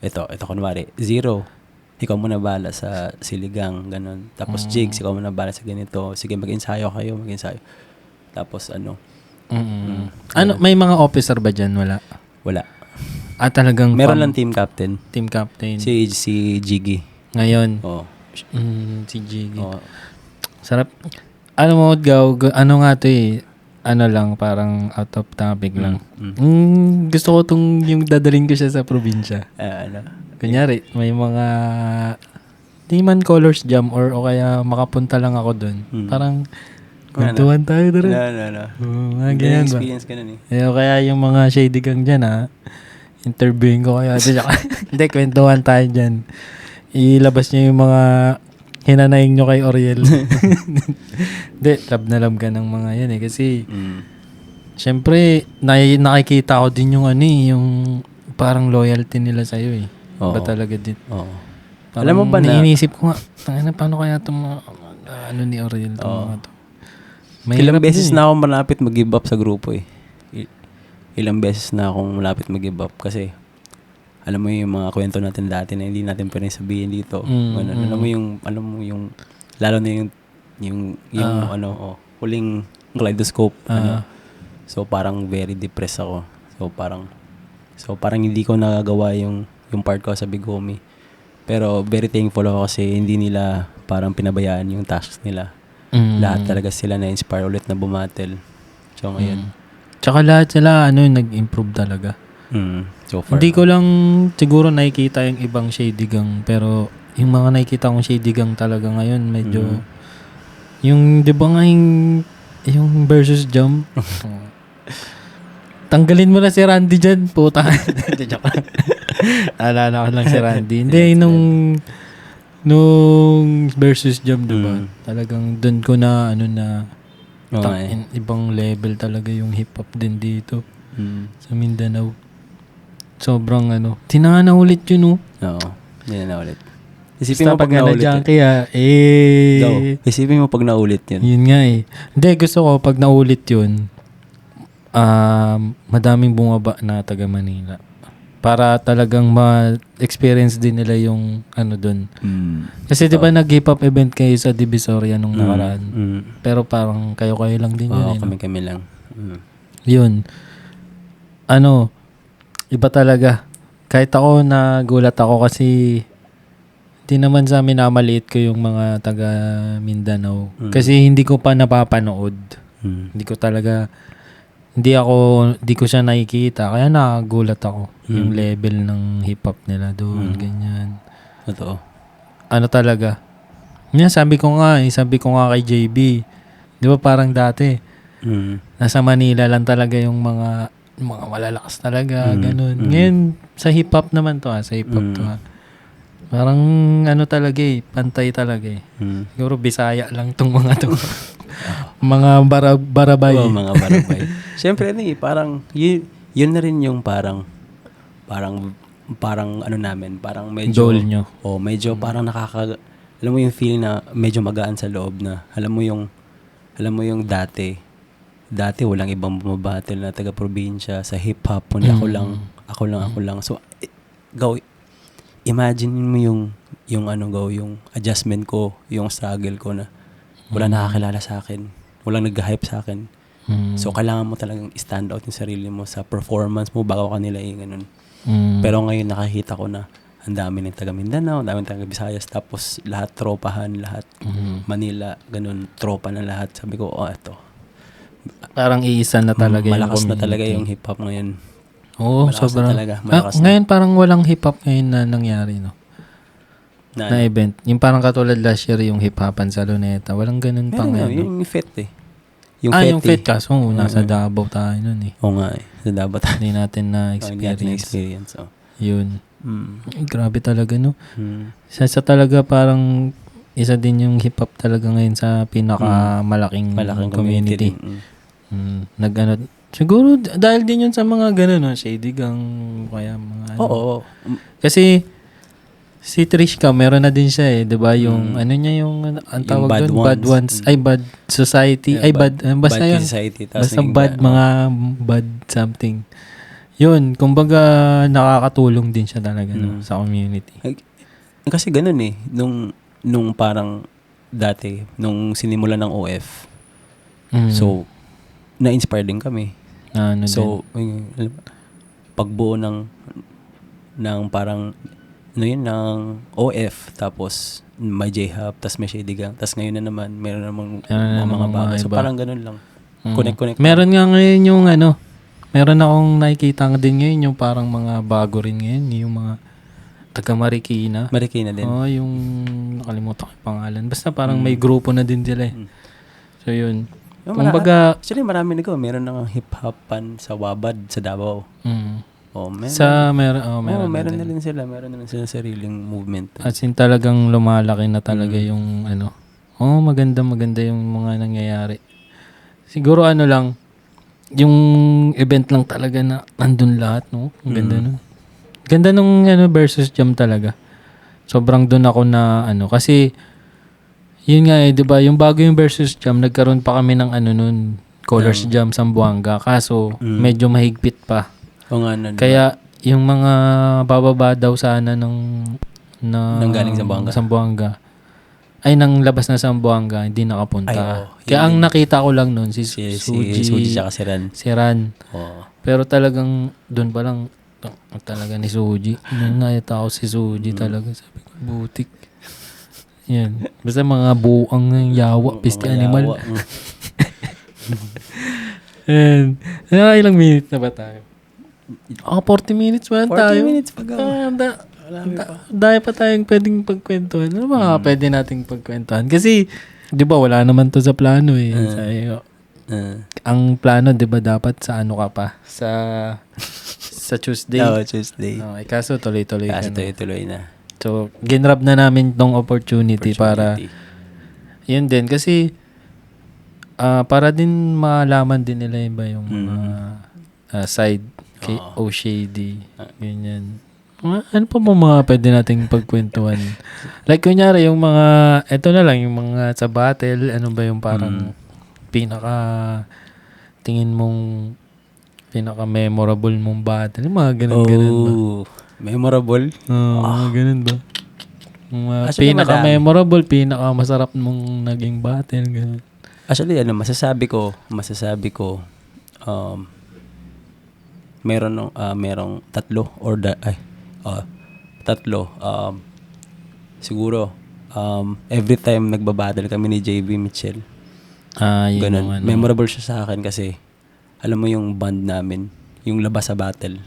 ito kunwari, 0. Ikaw muna bala sa Siligang, ganun. Tapos Jigs, ikaw muna bala sa ganito. Sige, mag-ensayo kayo. Tapos may mga officer ba dyan? Wala. Talagang meron lang team captain. Team captain. Si Jiggy. Ngayon. Si Jiggy. Sarap. Ano nga to eh. Lang, parang out of topic lang. Gusto ko yung dadaling ko siya sa probinsya. Kunyari, may mga di man colors jam or kaya makapunta lang ako doon. Parang kwentuhan tayo doon. No. Ganyan ba? Experience ka nun eh. Kaya yung mga shady gang dyan interviewin ko kaya. Hindi, kwentuhan tayo dyan. Ilabas niyo yung mga hinanaing nyo kay Oriel. Hindi, love na love ka ng mga yan eh. Kasi syempre, nakikita ko din yung yung parang loyalty nila sa'yo eh. Ba talaga din? Alam mo ba na? Iniisip ko nga, paano kaya itong mga, ni Oriel itong mga to? Ilang beses na akong malapit mag-give up sa grupo eh. Ilang beses na akong malapit mag-give up kasi alam mo yung mga kwento natin dati na hindi natin pwedeng sabihin dito. Alam mo yung lalo na yung huling kaleidoscope. So parang very depressed ako. So parang So parang hindi ko nagagawa yung part ko sa Bigomi. Pero very thankful ako kasi hindi nila parang pinabayaan yung tasks nila. Lahat talaga sila na-inspire ulit na bumatel. So ngayon. Tsaka lahat sila nag-improve talaga. So far. Hindi ko lang siguro nakikita yung ibang Shady Gang, pero yung mga nakikita kong Shady Gang talaga ngayon medyo yung 'di ba nga yung versus jump. Tanggalin mo na si Randy dyan, puta. Alala ko lang si Randy. Hindi, nung versus jump, diba? Talagang doon ko na, ibang level talaga yung hip-hop din dito. Sa Mindanao. Sobrang, tinana ulit yun, Oo, hindi na ulit. Isipin mo pag naulit naulit yun. kaya, Isipin mo pag naulit yun. Yun nga eh. Hindi, gusto ko pag naulit yun, madaming bumaba na taga Manila. Para talagang ma-experience din nila yung doon. Kasi di ba nag-hip hop event kayo sa Divisoria nung nakaraan? Pero parang kayo-kayo lang din yun. Kami lang. Yun. Iba talaga. Kahit ako nagulat ako kasi di naman sa amin namaliit ko yung mga taga Mindanao. Kasi hindi ko pa napapanood. Hindi ko siya nakikita. Kaya nagulat ako. Yung level ng hip-hop nila doon. Ganyan. Totoo. Talaga. Yan, sabi ko nga kay JB. Di ba parang dati, nasa Manila lang talaga yung mga malalakas talaga. Ganun. Ngayon, sa hip-hop naman to sa hip-hop to Parang talaga pantay talaga Siguro Bisaya lang tong mga to. Mga barabay. Oo, mga barabay. Siyempre parang yun na rin yung parang namin, parang medyo goal nyo. Medyo parang alam mo yung feeling na medyo magaan sa loob na alam mo yung dati walang ibang bumabattle na taga probinsya sa hip hop, kundi ako lang. So imagine mo yung adjustment ko, yung struggle ko na wala nakakilala sa akin, walang nag-hype sa akin. So kailangan mo talagang stand out yung sarili mo sa performance mo bago kanila ganun. Pero ngayon nakakita ko na ang dami ng taga Mindanao, ang dami ng taga Visayas, tapos lahat tropahan, lahat Manila, ganun, tropa na lahat. Sabi ko, ito. Parang iisa na talaga yung malakas community. na talaga yung hip-hop ngayon. Oo, malakas sobrang. na talaga. Malakas na. Ngayon parang walang hip-hop ngayon na nangyari, no? Na event. Yung parang katulad last year, yung hip-hopan sa Luneta. Walang ganun pa ngayon. Yung FET Yung FET kaso, nasa Davao tayo nun Oo nga sa Davao tayo. Hindi natin na-experience. Yun. Grabe talaga, no? Sa talaga parang isa din yung hip-hop talaga ngayon sa pinakamalaking community. Siguro dahil din yun sa mga gano'n, no? Shady Gang, kaya mga Oo. Kasi si Trishka, meron na din siya di ba? Yung yung ang tawag doon, Bad Ones. Ay, Bad Society. Basta Bad yun. Society. Basta mga bad something. Yun, kumbaga nakakatulong din siya talaga sa community. Kasi ganun nung parang dati, nung sinimulan ng OF. So, na-inspire din kami. Pagbuo ng parang ng OF, tapos may J-Hub, tapos may Shady Gang, tapos ngayon na naman, meron namang mga bago. So, parang ganun lang. Connect. Meron nga ngayon yung meron akong nakikita din ngayon yung parang mga bago rin ngayon, yung mga taga Marikina. Marikina din. Yung nakalimutan ko yung pangalan. Basta parang may grupo na din sila So, yun. Kumbaga, actually, marami meron ng hip-hopan sa Wabad, sa Davao. Meron na rin sila. Meron na rin sila sariling movement. As in talagang lumalaki na talaga yung maganda yung mga nangyayari. Siguro lang, yung event lang talaga na andun lahat, no? Ang ganda nun. Ganda nung versus jam talaga. Sobrang dun ako na kasi yun nga 'di ba, yung bago yung versus jam, nagkaroon pa kami ng nun, Colors Jam Zamboanga, kaso medyo mahigpit pa. O nga kaya yung mga bababa daw sana ng galing Zamboanga ay nang labas na Zamboanga, hindi nakapunta. Kaya ang nakita ko lang nun si Suji tsaka si Ran. Pero talagang doon pa lang Talaga ni Suji. Nakita ko si Suji talaga. Sabi ko, butik. Yan. Basta mga buang ng yawa, piste animal. Yawa. And, ilang minutes na ba tayo? 40 minutes ba 40 tayo? minutes pa go. Dahil pa tayong pwedeng pagkwentuhan. Ano ba pwede nating pagkwentuhan? Kasi, di ba, wala naman to sa plano eh. Ang plano, di ba, dapat sa ano ka pa? Sa Tuesday. Oo, Tuesday. Okay, kaso tuloy-tuloy ka Kasi na. tuloy na. So, ginrab na namin tong opportunity. Para, yun din. Kasi, para din malaman din nila yung mga side kay O'Shady. Ganyan. Ano pa mga pwede nating pagkwentuhan? Like, kunyari, yung mga, eto na lang, yung mga sa battle, ano ba yung parang tingin mong pinaka-memorable mong battle? Yung mga ganun-ganun ba? Memorable? Mga ganun ba? Mga Actually, pinaka-memorable, pinaka-masarap mong naging battle, ganun. Actually, masasabi ko, merong tatlo tatlo. Siguro, every time nagbabattle kami ni JB Mitchell. Yun Ganun. yung ano. Memorable siya sa akin kasi, alam mo yung band namin, yung labas sa battle,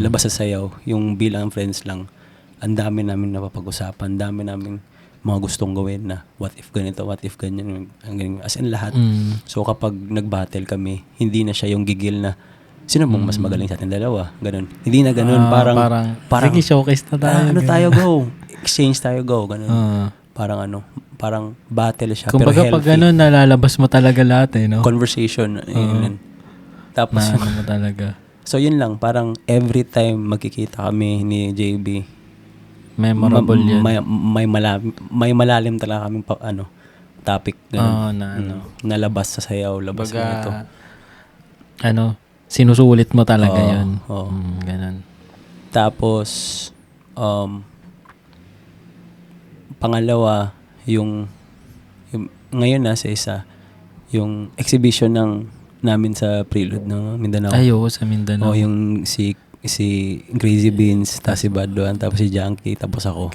labas sa sayaw, yung bilang friends lang, ang dami namin napapag-usapan, ang dami namin mga gustong gawin na what if ganito, what if ganyan, as in lahat. So kapag nag-battle kami, hindi na siya yung gigil na sino mong mas magaling sa ating dalawa, ganun. Hindi na ganun, parang sige, showcase na tayo. tayo go, exchange tayo go, ganun. Parang battle siya, kumbaga pero healthy. pag ganun, nalalabas mo talaga lahat no? Conversation. Tapos, mo talaga. so yun lang, parang every time magkikita kami ni JB, memorable yun. may malalim talaga kaming topic ganun. Nalabas sa sayaw, labas Baga, na ito. Sinusulit mo talaga yun. Ganun. Tapos, pangalawa, yung ngayon nasa isa, yung exhibition namin sa Prelude ng Mindanao. Sa Mindanao. Yung si Crazy Beans, tapos si Baduan, tapos si Junkie, tapos ako.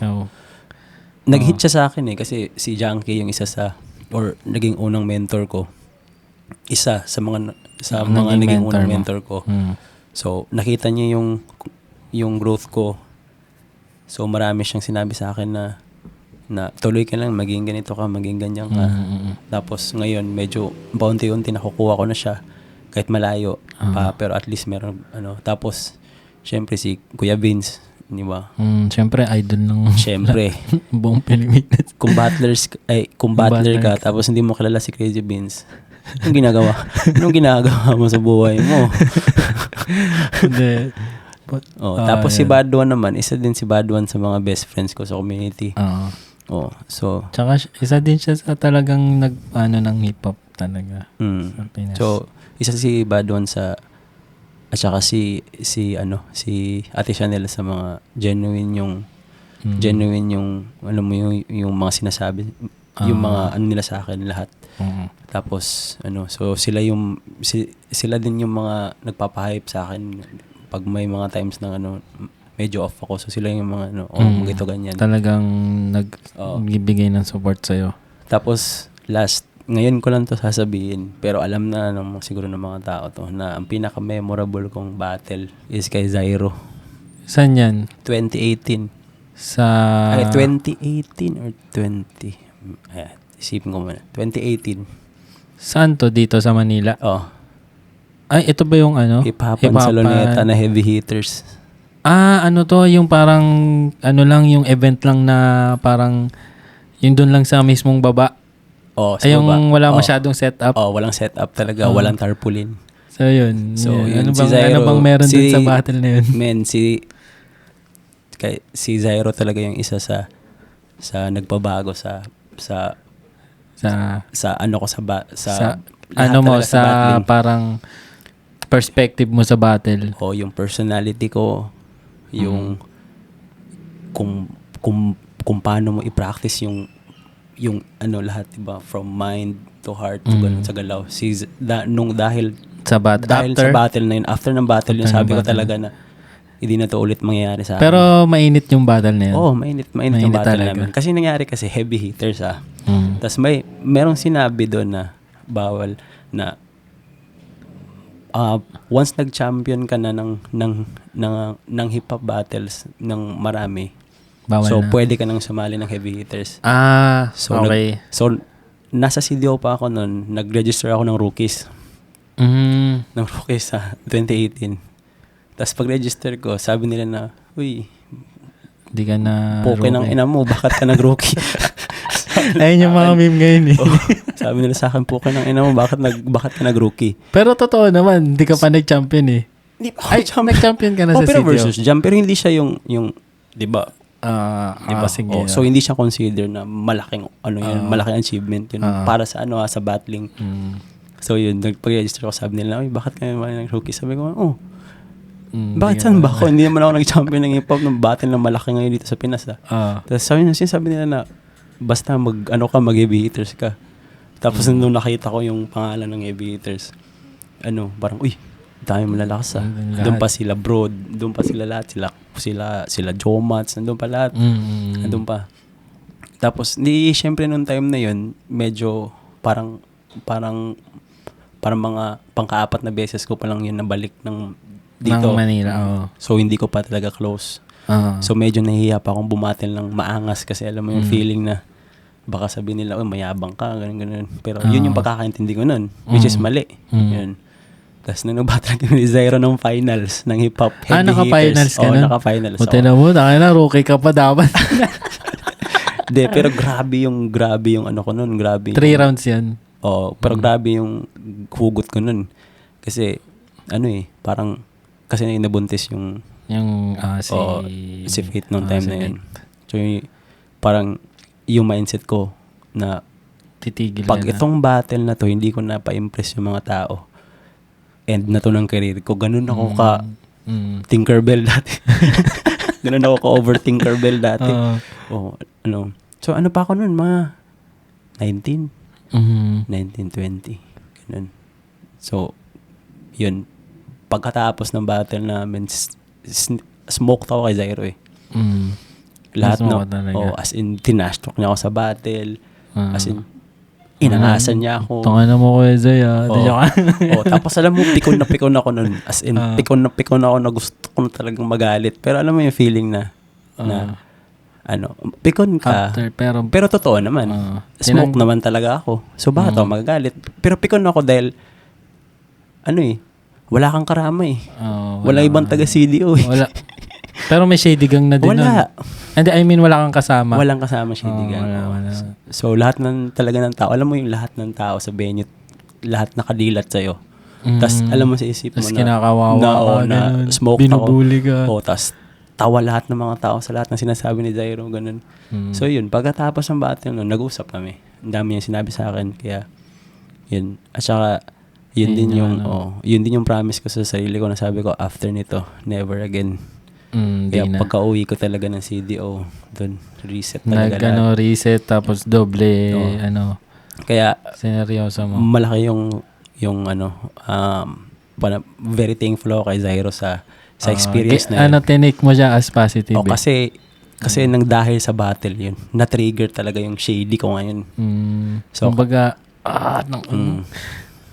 Nag-hit siya sa akin kasi si Junkie yung isa or naging unang mentor ko. Isa sa mga naging unang mentor ko. So, nakita niya yung growth ko. So, marami siyang sinabi sa akin na tuloy ka lang, maging ganito ka, maging ganyan ka. Tapos ngayon, medyo paunti-unti nakukuha ko na siya kahit malayo pa, pero at least meron Tapos, syempre si Kuya Vince, di ba? Syempre, idol ng syempre. buong Pilipinas. Kung battler ka, tapos hindi mo kilala si Crazy Beans, anong ginagawa mo sa buhay mo? Hindi. Tapos si Baduan naman, isa din si Baduan sa mga best friends ko sa community. So, tsaka isa din siya sa talagang ng hip-hop talaga. Sa Pinas. So, isa si Baduan at saka si Ate Chanel sa mga genuine yung alam mo yung mga sinasabi, yung mga nila sa akin lahat. Tapos so sila din yung mga nagpapahype sa akin pag may mga times na medyo off ako. So sila yung mga magito ganyan. Talagang nagbibigay ng support sa'yo. Tapos last, ngayon ko lang to sasabihin, pero alam na siguro ng mga tao to na ang pinaka-memorable kong battle is kay Zyro. Saan yan? 2018. 2018 or 20? Isipin ko muna. 2018. Saan to? Dito sa Manila? Ay, ito ba yung Hip-Hopan sa Luneta na Heavy Hitters. To? Yung parang, lang, yung event lang na parang, yung doon lang sa mismong baba. Sa yung baba. Wala masyadong setup. Walang setup talaga. Walang tarpaulin. So, yun. So, yun. si Zyro, ano bang meron dun sa battle na yun? Si Zyro talaga yung isa sa nagpabago sa parang perspective mo sa battle. Yung personality ko, yung kung paano mo i-practice yung lahat, diba, from mind to heart to ganun sa galaw. Dahil sa battle sa battle na yun, after ng battle yun, sabi ko talaga na hindi na to ulit mangyayari sa akin. Pero mainit yung battle na yun. Oo, mainit yung Mainit battle talaga. namin. Kasi nangyari kasi heavy hitters Mm. Tapos merong sinabi doon na bawal na once nag-champion ka na ng hip-hop battles ng marami, Bawal so na. pwede ka nang sumali ng heavy hitters. So, okay. Nasa CDO pa ako noon, nag-register ako ng rookies. Ng rookies sa 2018. Tapos pag-register ko, sabi nila na, uy, Di ka na poke ng ina mo, bakit ka nag-rookie? Ayun yung mga meme ngayon eh. Sabi nila sa akin, poke ng ina mo, bakit ka nag-rookie? Pero totoo naman, di ka pa nag-champion eh. Hindi pa Ay, nag-champion ka na sa pero CDO. versus jump, pero hindi siya yung di ba? Diba? Sige. So hindi siya consider na malaking malaking achievement yun para sa sa battling. So yun, nagpag-register ko, sabi nila, "Uy, bakit kayo ng rookie?" Sabi ko, bakit saan ba ako? Hindi naman ako nag-champion ng hip hop ng battle na malaki ngayon dito sa Pinas. Tapos sabi nila na basta mag-heavy hitters ka. Tapos nung nakita ko yung pangalan ng heavy hitters, parang uy, dami malalakas Doon pa sila Broad, doon pa sila lahat, sila Jomats, nandun pa lahat. Nandun pa. Tapos syempre nung time na yun, medyo parang mga pangkaapat na beses ko pa lang yun nabalik ng dito. Ng Manila, So hindi ko pa talaga close. So medyo nahihiya pa akong bumatil ng maangas kasi alam mo yung feeling na baka sabihin nila, mayabang ka, ganun. Pero yun yung pagkakaintindi ko nun, which is mali. Yun. Tapos nag-battle kami ni Zyro ng finals ng hip-hop heavy naka-finals hitters. ka nun? Naka-finals. Buti na mo, rookie ka pa dapat. Pero grabe yung ko nun. Grabe 3 rounds yan. pero grabe yung hugot ko nun. Kasi, parang, kasi nabuntis yung si Faith nung time na yun. So, parang, yung mindset ko na titigil pag itong battle na to, hindi ko na pa-impress yung mga tao. End na to ng career ko. Ganun ako Tinkerbell dati. Ganun ako over Tinkerbell dati. So, pa ako nun? Mga 19, 20. Ganun. So, yun. Pagkatapos ng battle namin, smoked ako kay Zyro eh. Lahat as in, tinashtalk niya ako sa battle. As in, inangasan niya ako. Tanga na mo ko, Zay, tapos alam mo, pikon na ako nun. As in, pikon na ako na gusto ko na talagang magalit. Pero alam mo yung feeling na pikon ka. Pero totoo naman. Smoke naman talaga ako. So, bakit ako magagalit? Pero pikon ako dahil, wala kang karama eh. Wala ibang taga-CDO eh. Wala. Pero may shady gang na din wala. Hindi, wala kang kasama. Walang kasama shady gang. Wala. So, lahat talaga ng tao, alam mo yung lahat ng tao sa venue, lahat nakadilat sa'yo. Tapos, alam mo sa isip mo na, kinakawawa na smoke binubuli ka. Tapos, tawa lahat ng mga tao sa lahat ng sinasabi ni Zyro, ganun. So, yun, pagkatapos ng battle nun, nag-usap kami. Ang dami yung sinabi sa akin, kaya, yun. At saka, yun din yung promise ko sa sarili ko na sabi ko, after nito, never again. Kaya pagka-uwi ko talaga ng CDO, doon, reset talaga lahat. Reset, tapos doble, Kaya, seryoso mo. Malaki yung very thankful ako kay Zyro sa experience na yun. Tinake mo siya as positive? Kasi nang dahil sa battle yun, na-trigger talaga yung shady ko ngayon. So, kumbaga,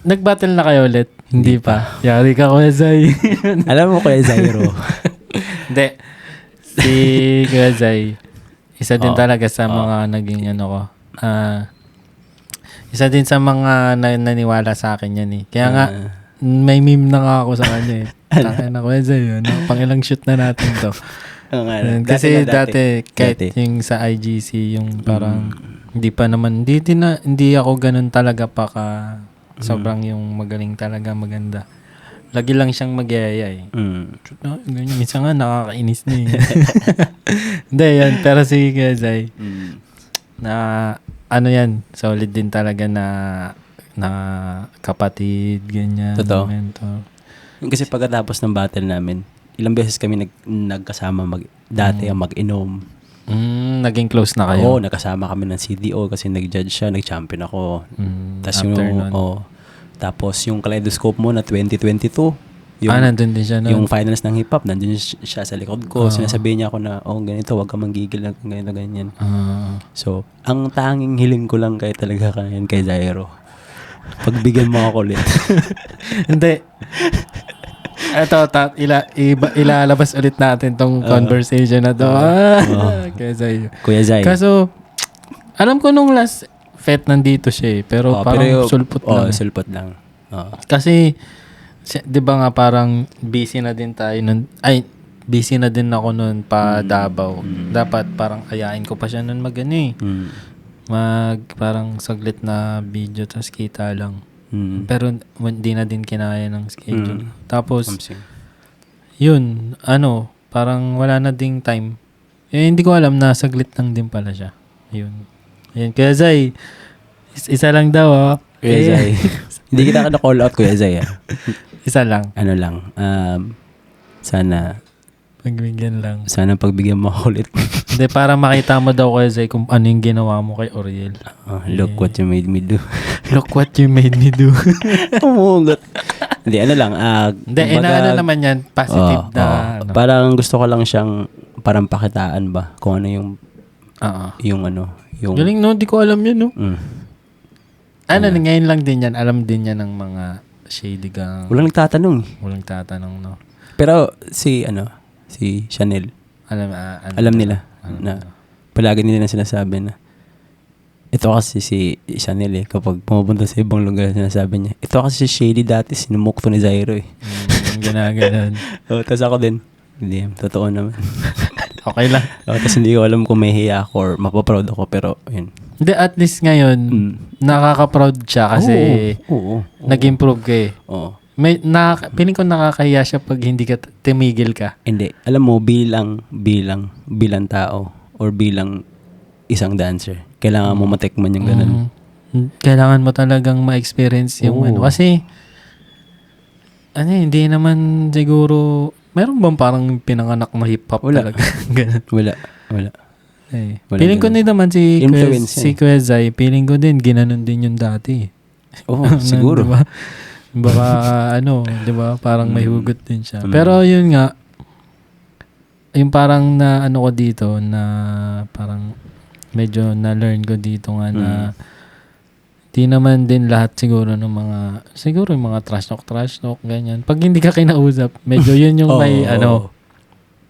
nag-battle na kayo ulit? Hindi pa. Yari ka, Kuya Zay. Alam mo, Kuya Zyro. Hindi. Si Kuya Zay, isa din talaga sa mga naging isa din sa mga naniwala sa akin yan eh. Kaya nga, may meme na nga ako sa kanya eh. Taka na, Kuya Zay, pangilang shoot na natin to. Kasi dati, kahit yung sa IGC, yung parang, hindi ako ganun talaga sobrang yung magaling talaga, maganda. Lagi lang siyang magyaya eh. Ganyan, minsan nga nakakainis na eh. Hindi, yan. Pero si Kuya Zay, yan, solid din talaga na kapatid, ganyan. Totoo. Mentor. Kasi pagkatapos ng battle namin, ilang beses kami nagkasama dati mag-inom. Naging close na kayo? Oo, nagkasama kami ng CDO kasi nag-judge siya, nag-champion ako. Tapos Tapos yung Kaleidoscope mo na 2022, nandun din siya. Yung finals ng hip-hop, nandun siya sa likod ko. Sinasabihin niya ako na, ganito, wag ka manggigil na ganito, ganyan. So, ang tanging hiling ko lang kay talaga kay Zairo. Pagbigyan mo ako ulit. Hindi. Ito, ilalabas ulit natin tong conversation na to. Kuya Zay. Kaso, alam ko nung last fet nandito siya eh. Pero parang sulpot lang. Sulpot lang. Kasi, di ba nga parang busy na din tayo nun. Busy na din ako nun pa Davao. Dapat parang ayain ko pa siya nun parang saglit na video tapos kita lang. Pero hindi na din kinaya ng schedule. Tapos, yun, parang wala na ding time. Hindi ko alam na saglit lang din pala siya. Yun. Kaya Zay, isa lang daw Kuya Zay. Hindi kita na-call out, Kuya Zay. Isa lang. Ano lang. Sana pagbigyan mo ako ulit. Hindi, para makita mo daw Kuya Zay kung ano yung ginawa mo kay Oriel. Look what you made me do. Look what you made me do. Umugot. Hindi, ano lang. Hindi, ano naman yan. Positive na. Parang gusto ko lang siyang parang pakitaan ba? Kung ano yung yung galing no, di ko alam yun no. Ngayon lang din yan. Alam din yan ng mga shady gang. Walang nagtatanong. Walang tatanong no. Pero si Chanel. Alam nila na palagi nila sinasabi na ito kasi si Chanel kapag pumupunta sa ibang lugar sinasabi niya, ito kasi si Shady dati sinumukto ni Zairo Ganaganon. Tapos ako din. Hindi, totoo naman. Okay lang. Tapos hindi ko alam kung may hiya ako or mapaproud ako pero yun. Hindi, at least ngayon nakaka-proud siya kasi nag-improve ka eh. Oo. Piling ko nakakahiya siya pag hindi ka tumigil ka. Hindi. Alam mo, bilang tao or bilang isang dancer, kailangan mo matikman yung ganun. Kailangan mo talagang ma-experience yung Kasi, hindi naman siguro, meron bang parang pinanganak na hip-hop talaga? Wala. Piling ko din naman si Kuya Zay, piling ko din, ginanon din yung dati. Siguro. Diba? Baka di ba? Parang may hugot din siya. Pero yun nga, yung parang na ko dito na parang medyo na-learn ko dito nga na di naman din lahat siguro ng siguro yung mga trash talk, ganyan. Pag hindi ka kinausap, medyo yun yung may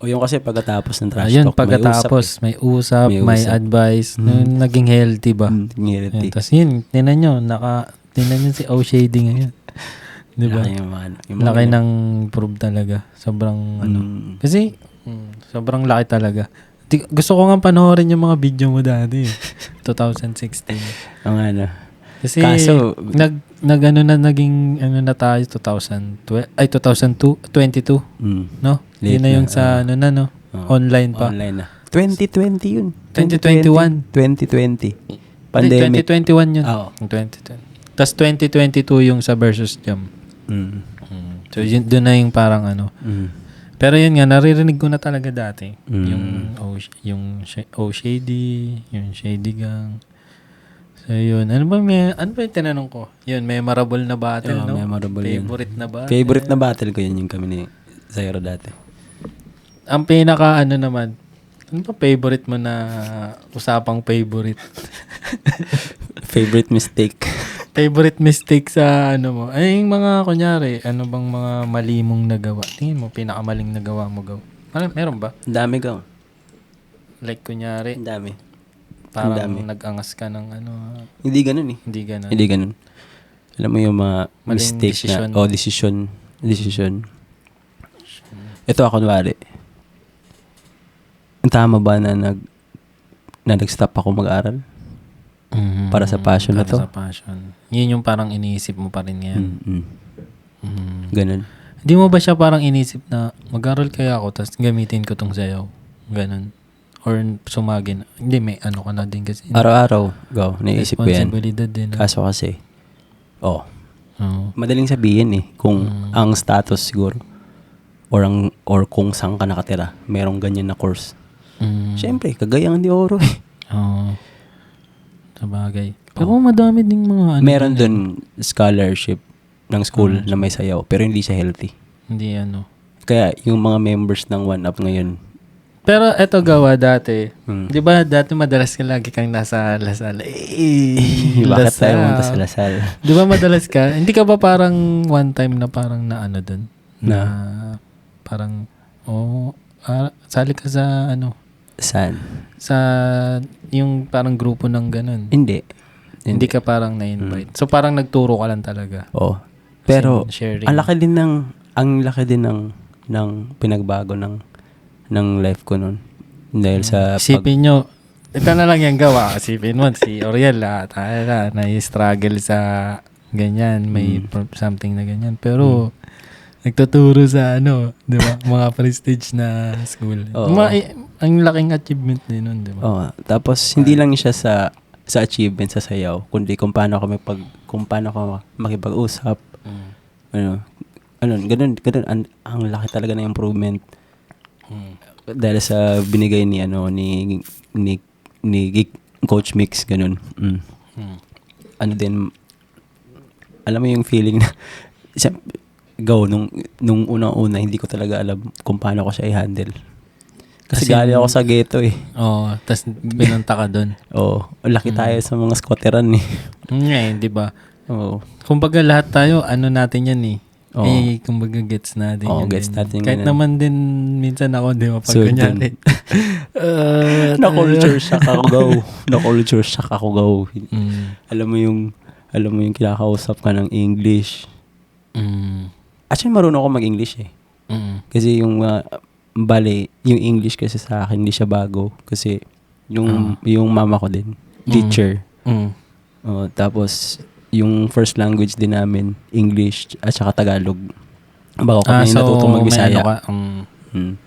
O yung kasi pagkatapos ng trash ayun, talk, pagkatapos may usap, may advice, naging healthy ba? Healthy. Tapos yun, tinan nyo si O Shady ngayon. Diba? Laki ng prove talaga. Sobrang kasi sobrang laki talaga. Gusto ko nga panoorin yung mga video mo dati. 2016. Ang kasi kaso, naging na tayo 2022. No? Yun na yung sa online pa. Online na. 2020 yun. 2021. 2020. Pandemic. 2021 yun. 2020. Tapos 2022 yung sa Versus Jam. So yun, doon na yung parang Pero yun nga, naririnig ko na talaga dati. Yung Shady, yung Shady Gang. So yun, ano ba yung tinanong ko? Yun, memorable na battle, no? Memorable favorite na battle. Favorite na battle ko yun yung kami ni Zairo dati. Ang pinaka naman, ano ba favorite mo na usapang favorite? Favorite mistake. Favorite mistake sa mo? Ay, yung mga, kunyari, ano bang mga mali mong nagawa? Tingin mo, pinakamaling nagawa mo gaw? Meron ba? Ang dami gaw. Like, kunyari, ang dami. Parang nag-angas ka ng Hindi ganun eh. Hindi ganun. Alam mo yung mga mistake decision. Decision. Ito ako, kunwari. Ang tama ba na nag-stop ako mag-aral? Para sa passion na to? Para sa passion. Yun yung parang iniisip mo pa rin ngayon. Ganun. Hindi mo ba siya parang iniisip na mag-aral kaya ako tapos gamitin ko tong sayaw? Ganun. Or sumagin. Hindi, may ka na din kasi. Araw-araw, naisip ko yan. Responsibilidad din. Kaso kasi, madaling sabihin kung ang status siguro or kung saan ka nakatira, merong ganyan na course. Siyempre, Cagayan de Oro Sabagay. Pero madami ding mga meron dun scholarship ng school na may sayaw, pero hindi siya healthy. Hindi ano. Kaya yung mga members ng One Up ngayon, Pero eto gawa dati. Hmm. 'Di ba dati madalas ka lagi kang nasa Lasal. bakit tayo punta sa Lasal? 'Di ba madalas ka? Hindi ka ba parang one time na parang na ano doon? Na parang sali ka sa ano? Saan? Sa yung parang grupo ng ganun. Hindi. Hindi ka parang na-invite. So parang nagturo ka lang talaga. Oo. Pero Sharing. ang laki din ng pinagbago ng life ko noon. Dahil sa Isipin nyo, ito na lang yung gawa. Isipin mo, si Oriel, tayo na-struggle sa ganyan, may something na ganyan. Pero, nagtuturo sa di ba? Mga prestige na school. Oo. Ang laking achievement din nun, di ba? Oo. Tapos, hindi lang siya sa achievement sa sayaw, kundi kung paano ako makipag-usap. Ganun, ang laki talaga ng improvement. Dahil sa binigay ni Coach Mix, ganun. Ano din, alam mo yung feeling na nung unang-una hindi ko talaga alam kung paano ko siya i-handle. Kasi galing ako sa ghetto eh. Oo, tas pinunta ka doon. Oo, laki tayo sa mga squatteran eh. Ngayon, di ba? Oo. Kumbaga lahat tayo, natin yan eh. Oo. Kumbaga gets natin Oo, yan. gets natin Kahit yan. naman din, minsan ako, di ba, pag So, kunyari. Na-culture shock ako go. Na-culture shock ako go. Alam mo yung kinakausap ka ng English. Actually, marunong ako mag-English eh. Kasi yung yung English kasi sa akin hindi siya bago kasi yung mama ko din teacher. Tapos yung first language din namin English at saka Tagalog. Bago kami natutong mag-Bisaya.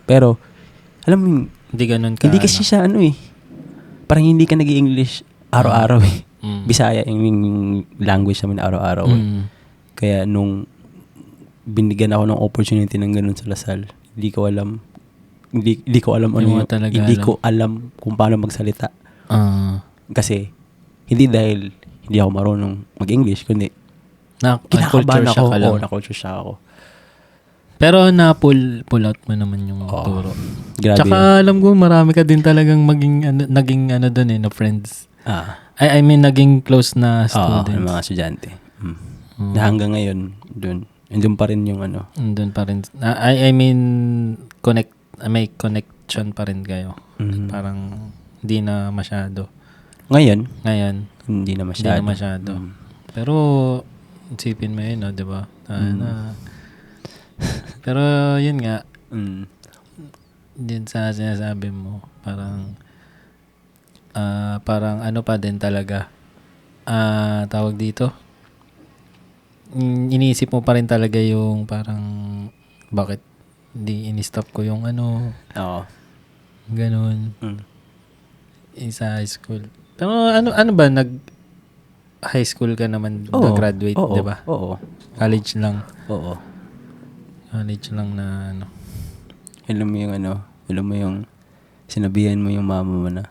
Pero alam mo hindi ganun ka. Hindi kasi siya parang hindi ka nag-i-English araw-araw eh. Bisaya yung language namin araw-araw eh. Kaya nung binigyan ako ng opportunity ng ganun sa Lasal, hindi ko alam kung paano magsalita. Kasi hindi dahil hindi ako marunong mag-English, kundi kinakabahan ako. Na-culture shock ako. Pero na-pull out mo naman yung turo. Grabe. Tsaka alam ko marami ka din talagang naging doon na friends. I mean, naging close na students. Mga estudyante. Na hanggang ngayon, doon pa rin yung Doon pa rin. I mean, may connection pa rin kayo. Parang hindi na masyado. Ngayon, Hindi na masyado. Pero, isipin mo yun, di ba? Pero, yun nga. Din sa sinasabi mo, parang ano pa din talaga. Tawag dito. Iniisip mo pa rin talaga yung parang bakit di in-stop ko yung Oo. Ganun. Sa high school. Pero ano ba, high school ka naman na-graduate, di ba? Oo. College lang. Oo. College lang na Alam mo yung sinabihan mo yung mama mo na,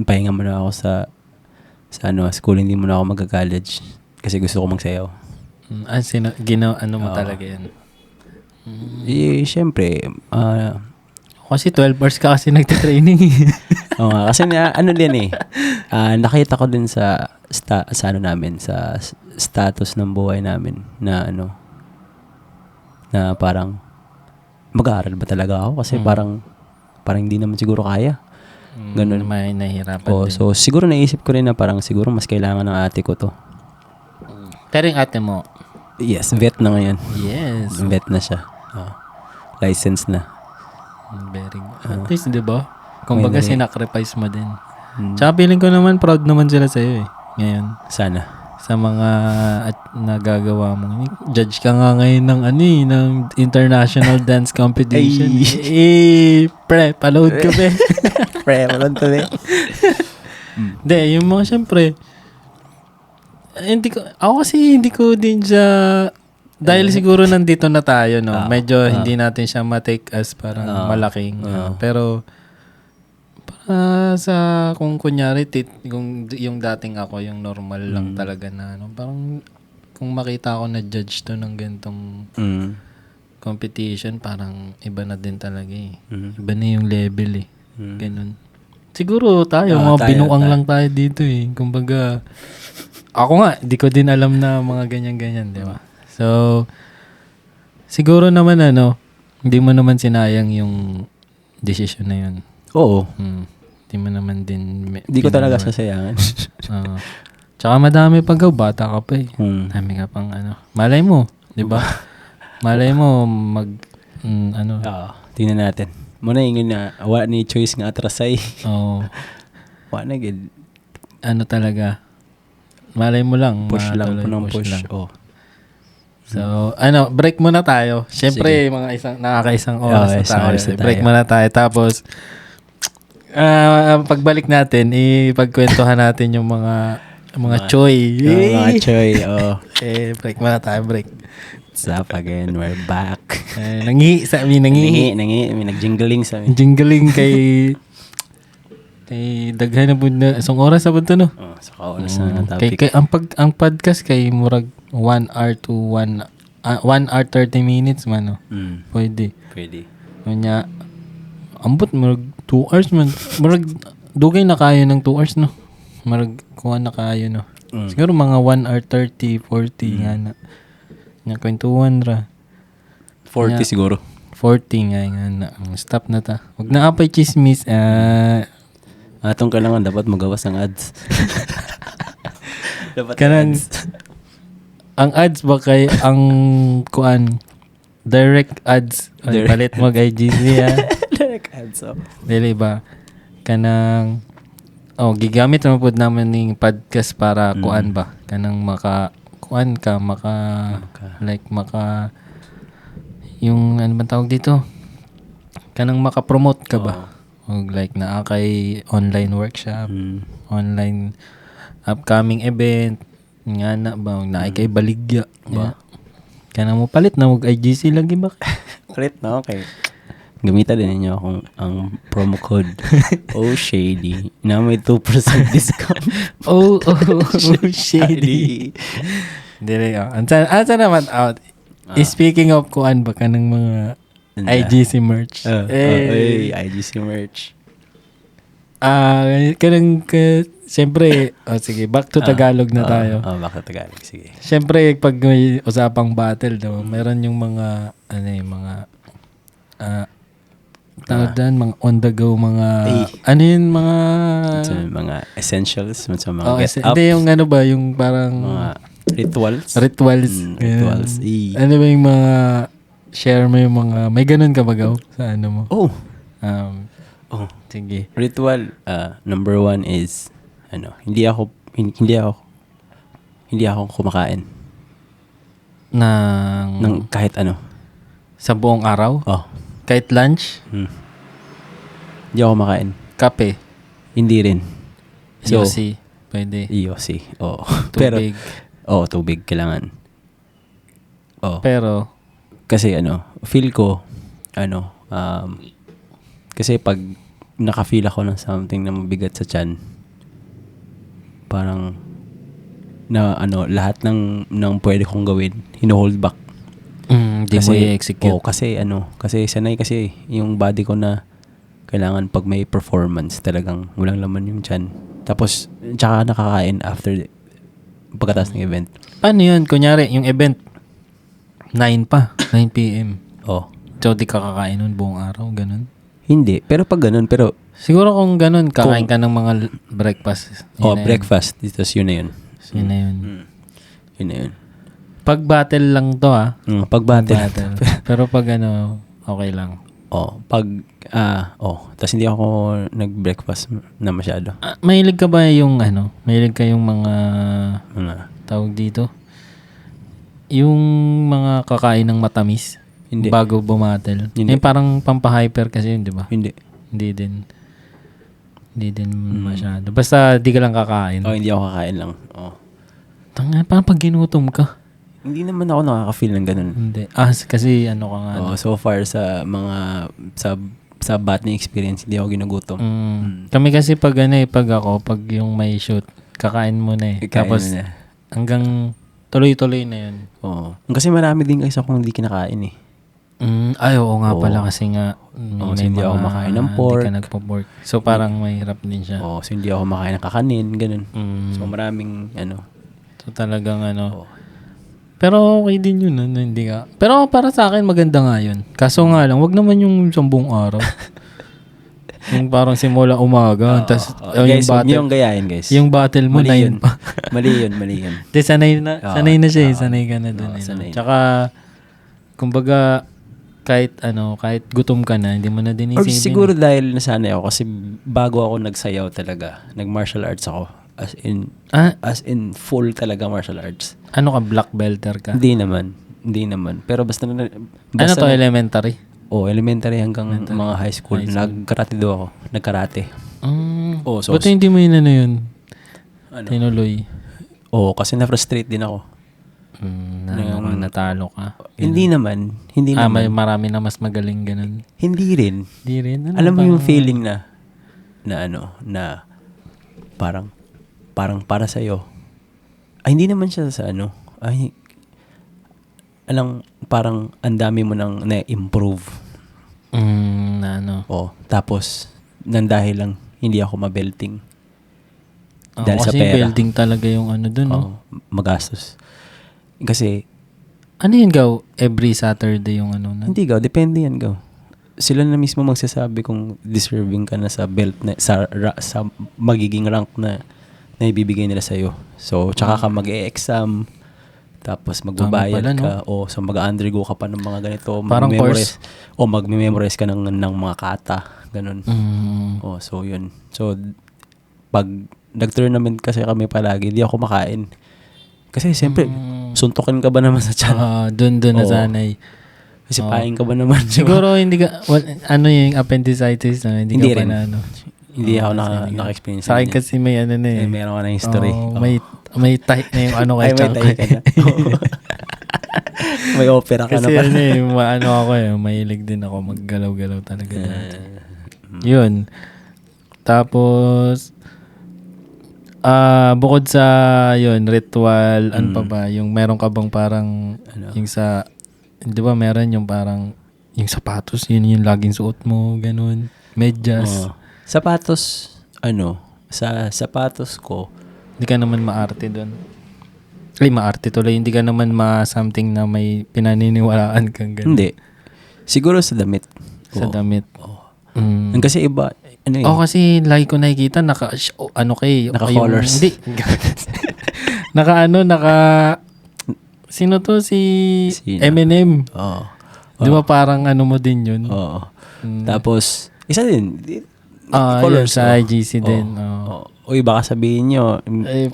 pahinga mo na ako sa school, hindi mo na ako mag-college kasi gusto ko magsayaw. Mo talaga yan? Siyempre, kasi 12 hours ka kasi nagtitraining. Oo nga, kasi din eh. Nakita ko din sa namin, sa status ng buhay namin na na parang mag-aaral ba talaga ako kasi parang hindi naman siguro kaya. Ganun. May nahihirapan din. So siguro naisip ko rin na parang siguro mas kailangan ng ate ko to. Pero yung ate mo? Yes, vet na ngayon. Yes. Vet na siya. License na. Very good. At least, di ba? Kumbaga, sinacrifice mo din. Tsaka feeling ko naman, proud naman sila sa'yo eh. Ngayon. Sana. Sa mga nagagawa mo. Judge ka nga ngayon ng ng international dance competition. Pre, paload ka be. Pre, paload ka be. Hindi, yung mga syempre, ako kasi hindi ko din siya, dahil siguro nandito na tayo, no? Medyo hindi natin siya ma-take as parang malaking. Pero, kung kunyari, yung dating ako, yung normal lang talaga na, parang, kung makita ko na judge to ng gantong competition, parang iba na din talaga eh. Iba na yung level eh. Ganun. Siguro tayo, mga binuang lang tayo dito eh. Kumbaga, ako nga, di ko din alam na mga ganyan-ganyan, di ba? So, siguro naman hindi mo naman sinayang yung decision na yun. Oo. Hindi mo naman din... Hindi ko talaga sasayangan. Tsaka madami pag bata ka pa eh. Dami ka pang Malay mo, di ba? Malay mo Tingnan natin. Muna yung na, wala ni choice nga atrasay. Oo. Wala na gid. Talaga. Malay mo lang. Push lang, punong push push. lang. Oh. So, break muna tayo. Siyempre, nakakaisang oras na tayo. Break muna tayo. Tapos, pagbalik natin, ipagkwentuhan natin yung mga choy. Mga choy, oh. Break muna tayo, break. What's up again? We're back. Nangihi sa amin, Nangihi. May nagjingling sa amin. Jingling kay daghan na po na isang oras sa punto no. Sa kaunas na topic. Kay ang podcast kay murag 1 hour to 1 hour 30 minutes man no. Pwede. Kanya ambot murag 2 hours man. Murag dugay na kayo ng 2 hours no. Murag kuha na kayo no. Siguro mga 1 hour 30, 40 nga na. Nga kwentuhan ra. 40 siguro. 40 nga na. Stop na ta. Huwag na apay chismis. Atong kailangan dapat magawas ng ads. Dapat kanang ang ads ba kay ang kuan direct ads palit mo kay GC ha. Direct ads. Dili ba kanang gigamit naman pud naman ning podcast para kuan ba kanang kuan ka yung ano bang tawag dito kanang maka-promote ka ba like na kay online workshop online upcoming event nga na ba na kay baligya ba kanang mo palit na mag IGC lagi ba palit na okay gamitan din niyo ang promo code OShady na may 2% discount. Shady. Dire ansa naman out. Speaking of kuan ba kanang mga IGC merch. IGC merch. Kanang siyempre, sige, back to Tagalog na tayo. Back to Tagalog, sige. Siyempre, pag may usapang battle, meron yung mga, tawag dyan, mga on the go, mga, mga essentials, mga get up. Hindi yung yung parang, mga rituals. Rituals. Ano ba yung mga, share mo yung mga, may ganun ka ba sa mo? Sige. Ritual, number 1 is, hindi ako kumakain. Ng kahit ano. Sa buong araw? Kahit lunch? Hindi ako kumakain. Kape? Hindi rin. So, Yossi? Pwede. Yossi, oo. Tubig? Pero, tubig kailangan. Pero, kasi feel ko, kasi pag naka-feel ako ng something na mabigat sa tiyan, parang lahat ng pwede kong gawin, hino-hold back. Hindi mo i-execute. Kasi sanay kasi yung body ko na kailangan pag may performance talagang walang laman yung tiyan. Tapos, tsaka nakakain after pagkatapos ng event. Paano yun? Kunyari, yung event, 9 p.m. So, di ka kakain nun buong araw? Ganun? Hindi. Pero pag ganun, siguro kung ganun, kakain ka ng mga breakfast. Breakfast. Tapos yun na yun. Yun na yun. Yun na yun. Pag battle lang to Pag battle. Pero pag okay lang. Tapos hindi ako nag-breakfast na masyado. Mahilig ka ba mahilig ka yung mga tawag dito? Yung mga kakain ng matamis? Hindi. Bago bumatel. Hindi. Parang pampahyper kasi yun, di ba? Hindi. Hindi din masyado. Basta di ka lang kakain. Hindi ako kakain lang. Tanga, parang pag ginutom ka. Hindi naman ako nakaka-feel ng ganun. Hindi. Kasi ka nga. So far sa mga sa batting experience, hindi ako ginugutom. Kami kasi pag pag yung may shoot, kakain mo na Kakain Tapos mo na. hanggang tuloy-tuloy na yun. Oo. Kasi marami din kasi akong hindi kinakain eh. Ay, oo nga Oo. pala kasi nga Kasi hindi ako makain ng pork. Hindi ka nagpo-pork. So parang mahirap din siya. Oo, so hindi ako makain ng kakanin, ganun. Mm. So maraming So talagang Oo. Pero okay din yun, hindi ka. Pero para sa akin maganda nga yun. Kaso nga lang, wag naman yung isang buong araw. Yung parang simula umaga, tas guys, huwag niyo yung battle. yung gayahin, guys. Yung battle mo Mali 9 pa. Mali yun. Di sanay na siya, Oo. sanay ka na dun. Sanay na. Tsaka kumbaga kahit gutom ka na, hindi mo na din Or isipin. siguro dahil nasanay ako kasi bago ako nagsayaw talaga, nag-martial arts ako. As in full talaga martial arts. Ano ka, black belter ka? Hindi naman. Pero basta Ano to, elementary? Elementary hanggang mga high school. Nag-karate do ako. Nag-karate. So Ba't hindi mo yun yun? Ano? Tinuloy. Kasi na-frustrate din ako. Natalo ka. Hindi naman. May marami na mas magaling ganun. Hindi rin. Hindi rin. Alam mo yung feeling na parang para sa'yo. Ay, hindi naman siya sa parang ang dami mo nang na-improve. Tapos, dahil lang hindi ako mabelting. Dahil sa kasi pera. building talaga yung dun, no? Magastos. Kasi, ano yun, Gaw? Every Saturday yung hindi depende yan, sila na mismo magsasabi kung deserving ka na sa belt na, sa magiging rank na ibibigay nila sa'yo. So, tsaka ka mag-e-exam, tapos magbabayad ka, so mag-undergo ka pa ng mga ganito. Parang course. Mag-memorize ka ng mga kata, ganun. So yun. So, pag nag-tournament kasi kami palagi, di ako makain. Kasi siyempre, suntukin ka ba naman sa tiyan? Doon nasanay. Kasi paing ka ba naman? Siguro hindi ka, yung appendicitis na, hindi ka pa rin. na Hindi ako naka-experience. Sa akin kasi may meron ka na history. May tahi na yung kay Chang. May tahi ka na. May opera ka na kasi pa. ako mahilig din ako maggalaw-galaw talaga. Yun. Tapos, bukod sa yun, ritual, ano pa ba? Yung meron ka bang parang, yung sa, di ba meron yung parang, yung sapatos, yun yung laging suot mo, ganun. Medyas. Sapatos, sa sapatos ko, hindi ka naman maarte doon. Maarte tuloy. Hindi ka naman something na may pinaniniwalaan kang ganun. Hindi. Siguro sa damit. Sa damit. Kasi iba, kasi lagi ko nakikita, naka-colors. Hindi. Sino to? Si Eminem. Di ba parang mo din yun? Tapos, isa din. Colors sa IGC din. Uy, baka sabihin nyo,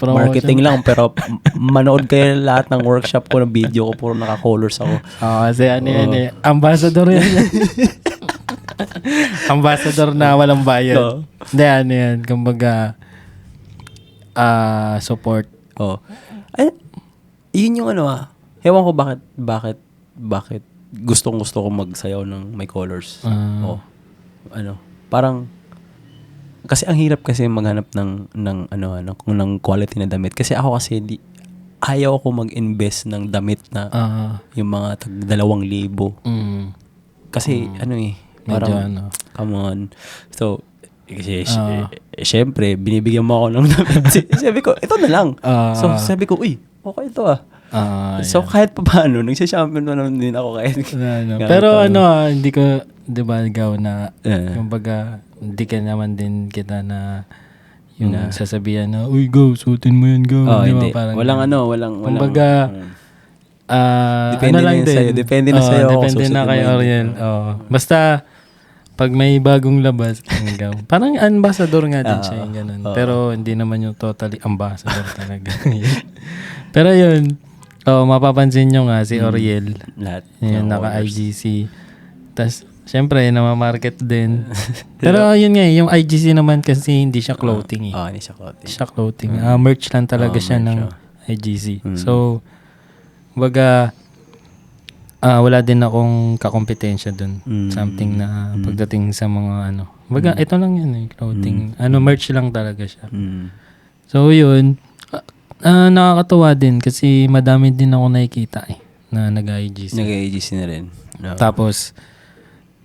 marketing lang, pero manood kayo lahat ng workshop ko, ng video ko, puro naka-colors ako. Kasi ambassador yan. Ambassador na walang bayad. Hindi, yan. Kumbaga, support. Yun yung hewan ko bakit gustong-gusto ko magsayaw ng may colors. Parang, kasi ang hirap kasi maghanap ng quality na damit. Kasi ako kasi ayaw ko mag-invest ng damit na yung mga tag 2,000. Kasi parang come on. So kasi syempre binibigyan mo ako ng damit. Sabi ko, ito na lang. So sabi ko, uy, okay ito so kahit pa paano, nagsha-champion naman din ako kahit. Pero hindi ko, di ba, Gaw, na kumbaga, hindi ka naman din kita na yung sasabihan na, uy, Gaw, suotin mo yan, Gaw. Hindi. Parang, walang. Kumbaga, depende na sa'yo. Depende na sa'yo. Depende na kay Oriel. Basta, pag may bagong labas, Gaw. Parang ambassador nga din siya yung ganun. Pero hindi naman yung totally ambassador talaga. Pero yun, mapapansin nyo nga si Oriel. Lahat. Yun, naka-IGC. Tapos, syempre, namamarket din. Pero yun nga, yung IGC naman kasi hindi siya clothing. Hindi siya clothing. Siya clothing. Merch lang talaga siya ng IGC. So, baga, wala din akong kakompetensya dun. Something na pagdating sa mga baga, ito lang yun clothing. Merch lang talaga siya. So, yun. Nakakatuwa din kasi madami din ako nakikita na nag-IGC. Nag-AGC na rin. No. Tapos,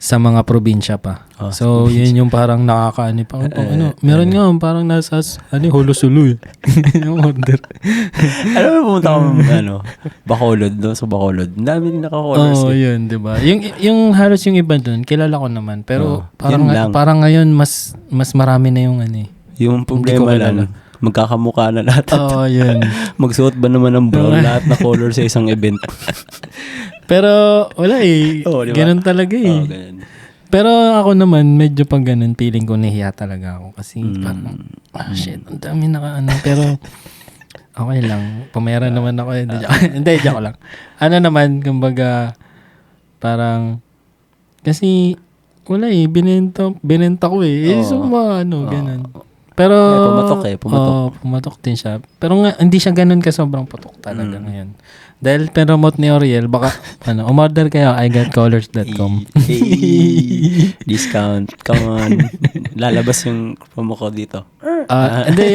sa mga probinsya pa. Oh, So, yun yung parang nakakaani pa. Meron nga, parang nasa, Holo-Sulu yung order. Alam mo, pumunta ako, Bacolod, no? So, Bacolod. Ang dami din naka-colors. Yun, di ba? Yung halos yung iba dun, kilala ko naman. Pero, yun lang. parang ngayon, mas marami na yung Yung problema lang, magkakamukha na lahat. yun. Magsuot ba naman ng brown lahat na color sa isang event? Pero, wala diba? Ganun talaga ganun. Pero ako naman, medyo pag ganun, feeling ko nahiya talaga ako. Kasi parang, shit, ang dami pero, okay lang. Pumera naman ako. Hindi, joke lang. Naman, kumbaga, parang, kasi, wala binenta ko So, ganun. Pero, pumatok din siya. Pero nga, hindi siya ganun ka sobrang putok talaga ngayon. Dahil promote ni Oriel, baka, umorder kayo, igotcolors.com. Discount. Come on. Lalabas yung promo ko dito. Hindi,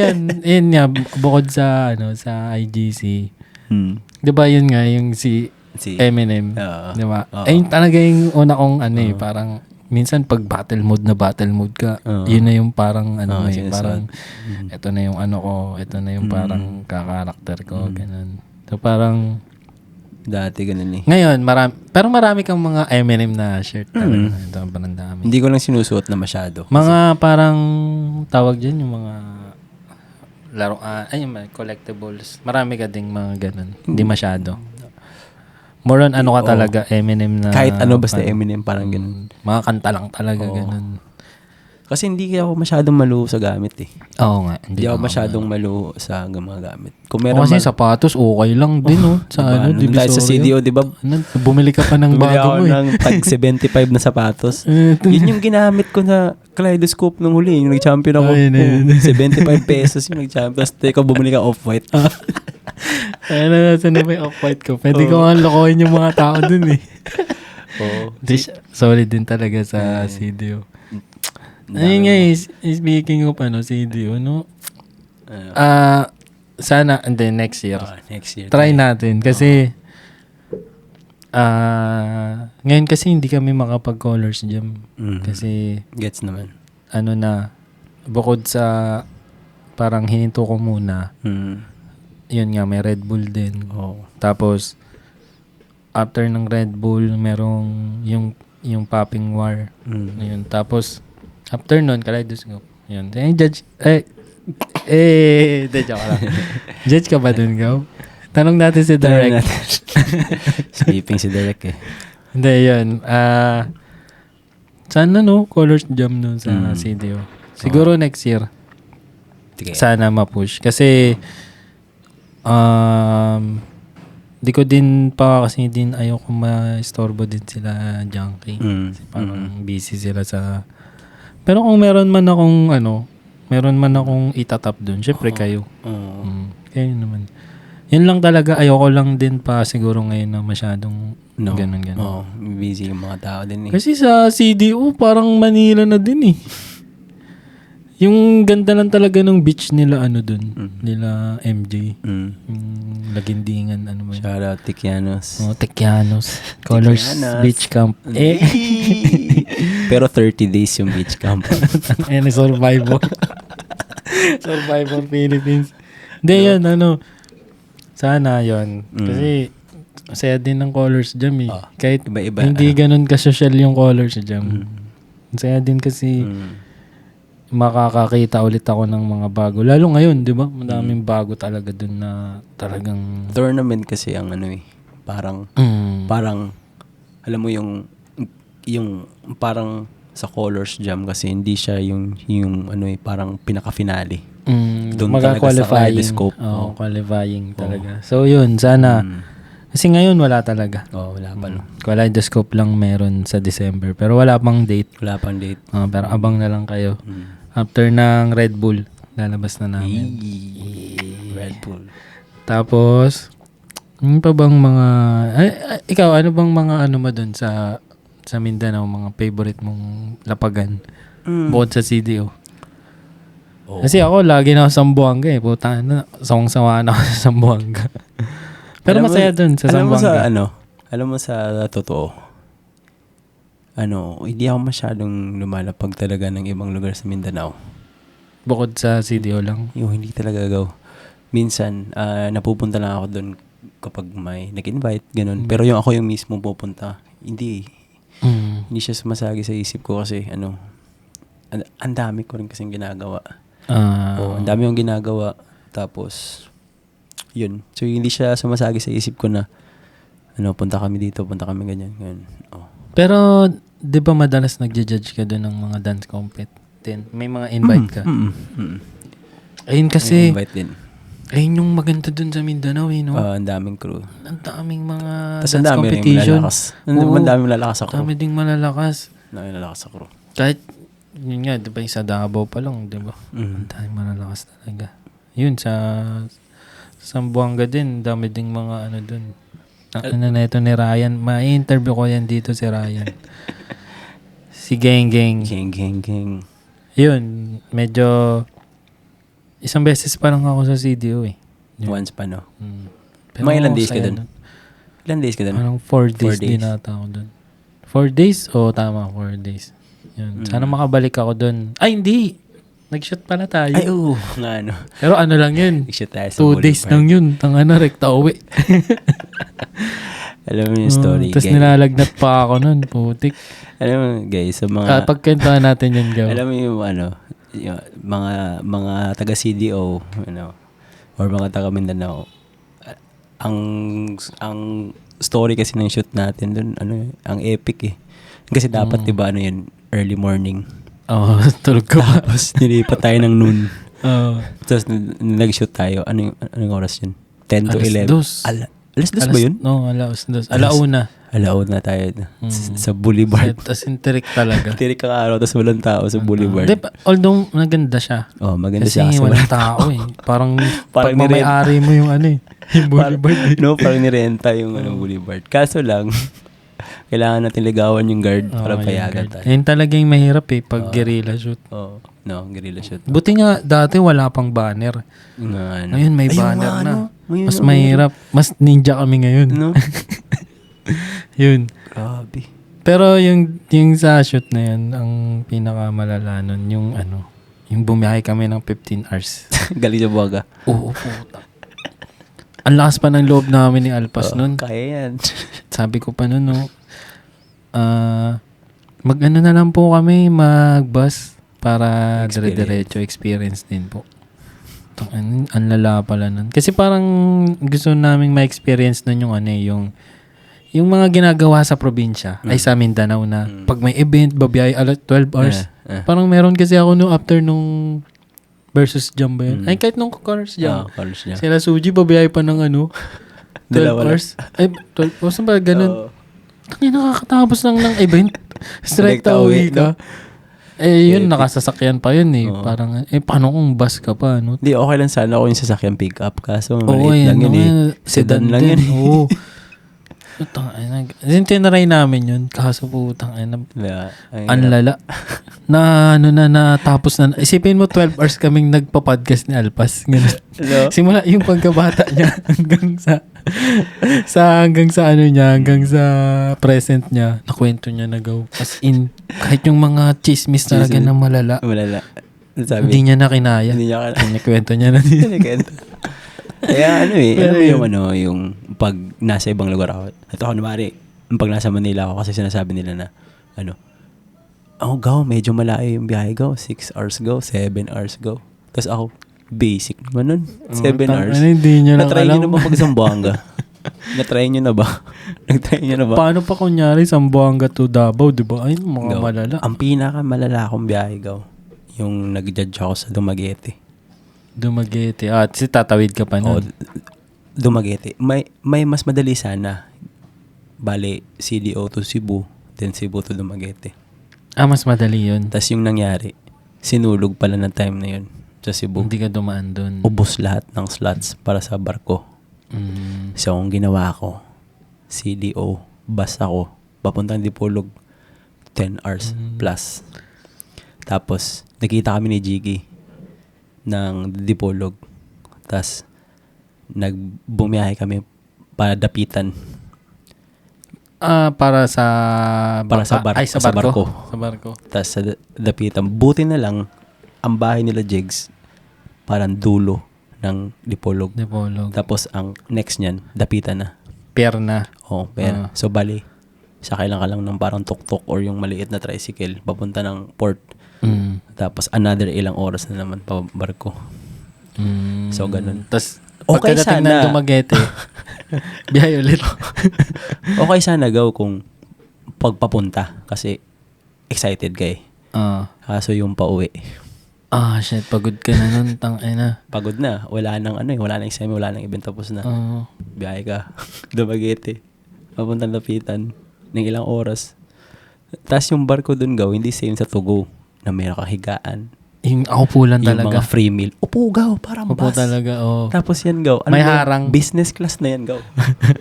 yan nga, bukod sa, sa IGC. Diba yun nga, yung si Eminem. Diba? Ayun talaga yung una kong, parang, minsan pag battle mode ka, yun na yung parang, parang, ito na yung ito na yung parang kakarakter ko, ganun. So, parang, dati ganun ngayon, pero marami kang mga Eminem na shirt talaga. Ito ang parang dami. Hindi ko lang sinusuot na masyado. Mga parang, tawag dyan, yung mga laruan, collectibles. Marami ka ding mga ganun. Hindi masyado. More on ka talaga, Eminem na. Kahit basta Eminem, parang ganun. Mga kanta lang talaga, ganun. Kasi hindi ako masyadong maluho sa gamit Oo nga. Hindi ako masyadong maluho sa mga gamit. Kung meron kasi sapatos, okay lang din, Sa Divisoria. Dahil sa CDO, di ba? Bumili ka pa ng bago mo, ng tag 75 na sapatos. Yun yung ginamit ko na kaleidoscope nung huli. Yung nag-champion ako. 75 pesos yung nag-champion. Tapos ikaw bumili ka off-white. Saan na may off-white ko? Pwede ko nga lokohin yung mga tao dun Solid din talaga sa CDO. Ayun nga, speaking of CDO, sana, and then next year. Next year. Try natin. Kasi, ngayon kasi hindi kami makapag-colors jam. Kasi, gets naman. Bukod sa, parang hininto ko muna, yun nga, may Red Bull din. Tapos, after ng Red Bull, merong yung Popping War. Yun. Tapos, after nun, kaleidoscope. Yun. Judge, joke lang. Judge ka ba dun, Gaw? Tanong natin si Derek. Sleeping si Derek Hindi, yun. Sana colors jam nun sa CDO. Siguro next year. Sana ma-push. Kasi, di ko din pa kasi din ayoko ma-istorbo din sila junkie. Parang busy sila sa... Pero kung meron man akong itatap dun, syempre kayo. Kayo naman. Yun lang talaga, ayoko lang din pa siguro ngayon na masyadong ganun. Busy yung mga tao din Kasi sa CDO, parang Manila na din Yung ganda lang talaga ng beach nila dun. Nila MJ. Yung Lagindingan, ba yun? Shout out Tiquianos. Tiquianos. Colors Beach Camp. Pero 30 days yung beach camp. Survival. Survival Philippines. Hindi yun, sana yun. Kasi, masaya din ng colors jam Kahit iba-iba, hindi ganun ka-social yung colors jam. Masaya din kasi makakakita ulit ako ng mga bago. Lalo ngayon, di ba? Madaming bago talaga dun na talagang... Tournament kasi ang parang, alam mo yung parang sa Colors Jam kasi hindi siya yung parang pinaka-finale. Doon talaga sa kaleidoscope. Qualifying talaga. So yun, sana. Kasi ngayon wala talaga. Wala pa. Kaleidoscope lang meron sa December. Pero wala pang date. Pero abang na lang kayo. After ng Red Bull, lalabas na namin. Red Bull. Tapos, ano pa bang mga... ikaw, ano bang mga mo dun sa Mindanao, mga favorite mong lapagan? Bukod sa CDO. Oo. Kasi ako, lagi na ako sa Zamboanga eh. Puta na, sawang-sawa na ako sa Zamboanga. Pero Alam mo- masaya dun sa Zamboanga. Alam mo sa totoo, hindi ako masyadong lumalapag talaga ng ibang lugar sa Mindanao. Bukod sa CDO lang. Yung hindi talaga go. Minsan, napupunta lang ako doon kapag may nag-invite, ganun. Pero yung ako yung mismo pupunta, hindi. Hindi siya sumasagi sa isip ko kasi, ang dami ko rin kasing ginagawa. Ang dami yung ginagawa. Tapos, yun. So, hindi siya sumasagi sa isip ko na, punta kami dito, punta kami ganyan. Oh. Pero, di ba madalas nagja-judge ka doon ng mga dance compet? May mga invite ka. Ayun kasi, Invite din. ayun yung maganda doon sa Mindanao eh, no? Ang daming crew. Ang daming mga Tapos dance ang dami rin competition. malalakas. Oo. Ang dami malalakas sa crew. Dami ding malalakas. Ang dami malalakas sa crew. Kahit, yun nga, di ba yung sa Davao pa lang, di ba? Ang dami malalakas talaga. Yun, sa Zamboanga din, dami ding mga doon. Ang na ito ni Ryan. Ma-interview ko yan dito si Ryan. Si Geng Geng. Geng. Yun, medyo isang beses pa lang ako sa CDO eh. Yun. Once pa, no? Pero Mga ilang days ka saya dun? Ilan days ka doon? Parang 4 days, 4 days. din ata ako doon. 4 days? Oo, tama, 4 days. Yun. Sana makabalik ako doon. Ay, hindi! Nag-shoot pala tayo. Ay, oo. Nga, Pero ano lang yun? Nag-shoot tayo sa 2 days Boulevard. lang yun. Tangana, rekta uwi. Alam mo yung story, Tapos guys. nilalagnat pa ako nun, putik. Alam mo, guys, sa mga... Pagkwentuhan natin yun, Gaw. Alam mo yung yung mga taga CDO, or mga taga Mindanao, ang story kasi ng shoot natin doon, ang epic eh. Kasi dapat, diba, yun, early morning. Oo, tulog ka pa. Tapos, nilipat tayo ng noon. Oo. Tapos, nag-shoot tayo. Anong oras yun? 10 to 11. Alas 2 ba yun? No, alas 2. Alauna. Alauna tayo sa Boulevard. As in, tirik talaga. Tirik ang araw, tapos walang tao sa Boulevard. Although, maganda siya. Oh, maganda Kasi siya. Kasi walang tao eh. Parang Parang pag mamay-ari mo yung yung Boulevard. parang nirenta yung Boulevard. Kaso lang, kailangan natin ligawan yung guard para payagan tayo. Yun talaga yung mahirap eh, pag guerrilla shoot. Oh, guerrilla shoot. Buti nga, dati wala pang banner. Ngayon may banner na. Mas mahirap. Mas ninja kami ngayon. No? Yun. Grabe. Pero yung sa shoot na yun, ang pinakamalala nun, yung yung bumiyahe kami ng 15 hours. Galing sa buwaga. Oo, puta. Ang lakas pa ng loob namin ni Alpas nun. Kaya yan. Sabi ko pa nun, mag-ano na lang po kami, mag-bus para dire-diretso experience din po. Ang lala pala nun. Kasi parang gusto naming ma-experience nun yung mga ginagawa sa probinsya ay sa Mindanao na pag may event, babiyahe alat 12 hours. Parang meron kasi ako after nung versus jump ba yun? Ay, kahit nung colors jump. College niya. Sila Suji, babiyahe pa ng 12 Dalawa hours. Ay, 12 hours ba? Ganun. Tangin, nakakatapos lang ng event. Straight Direkta uwi uwi, ka. Yun, nakasasakyan pa yun eh. Parang, paano kung bus ka pa, no? Hindi, okay lang sana ako yung sasakyan pick up. Kaso, Oo, maliit lang yun eh. Sedan lang yun. Oo. Tinry namin yun. Kaso putang ang lala. Natapos na. Isipin mo 12 hours kaming nagpa-podcast ni Alpas. Ganun. Hello? Simula yung pagkabata niya hanggang sa present niya, nakwento niya na go. As in, kahit yung mga chismis talaga na malala, Malala. Sabi, hindi niya na kinaya. Hindi niya Kanya kwento niya na din. Kaya yung pag nasa ibang lugar ako. Ito ako namari, pag nasa Manila ako kasi sinasabi nila na, go, medyo malayo yung biyahe go. 6 hours go, 7 hours go. Tapos ako, basic naman nun. 7 hours. Hindi nyo lang Na-try alam. nyo na ba pag Zamboanga? Na-try nyo na ba? Nag-try nyo na ba? Paano pa kunyari Zamboanga to Davao, di ba? Ay, mga Go. malala. Ang pinaka-malala akong biyahe go, yung nag-judge ako sa Dumaguete. Dumaguete. Si tatawid ka pa nun. Dumaguete. May mas madali sana. Bale, CDO to Cebu, then Cebu to Dumaguete. Mas madali yun. Tapos yung nangyari, sinulog pala ng time na yun sa Cebu. Hindi ka dumaan dun. Ubos lahat ng slots para sa barko. So, ang ginawa ko, CDO, bus ako, papuntang Dipolog, 10 hours plus. Tapos, nakita kami ni Jiggy. ng Dipolog. Tas nagbumiyahe kami para Dapitan. Para sa Para sa sa barko. barko. Sa barko. Tas sa Dapitan. Buti na lang, ang bahay nila Jigs, parang dulo ng Dipolog. Dipolog. Tapos ang next niyan, Dapitan na. Pier na. Pero so bali, sakay lang ka lang ng parang tuk-tuk or yung maliit na tricycle papunta ng port. Tapos another ilang oras na naman pa barko. So ganun. Tapos Okay pagkadating sana. ng Dumaguete, biyahe ulit. Okay sana gaw kung pagpapunta kasi excited ka eh. Kaso yung pauwi. Shit, pagod ka na nun, tangina. Pagod na. Wala nang wala nang semi, wala nang event, tapos na. Biyahe ka. Dumaguete. Papunta Dapitan. Ng ilang oras. Tapos yung barko dun gaw, hindi same sa Tugo na may nakahigaan. Yung akupulan Yung talaga. mga free meal. Upo gaw, parang Upo bus. talaga, Tapos yan gaw. May ba? harang. Business class na yan gaw.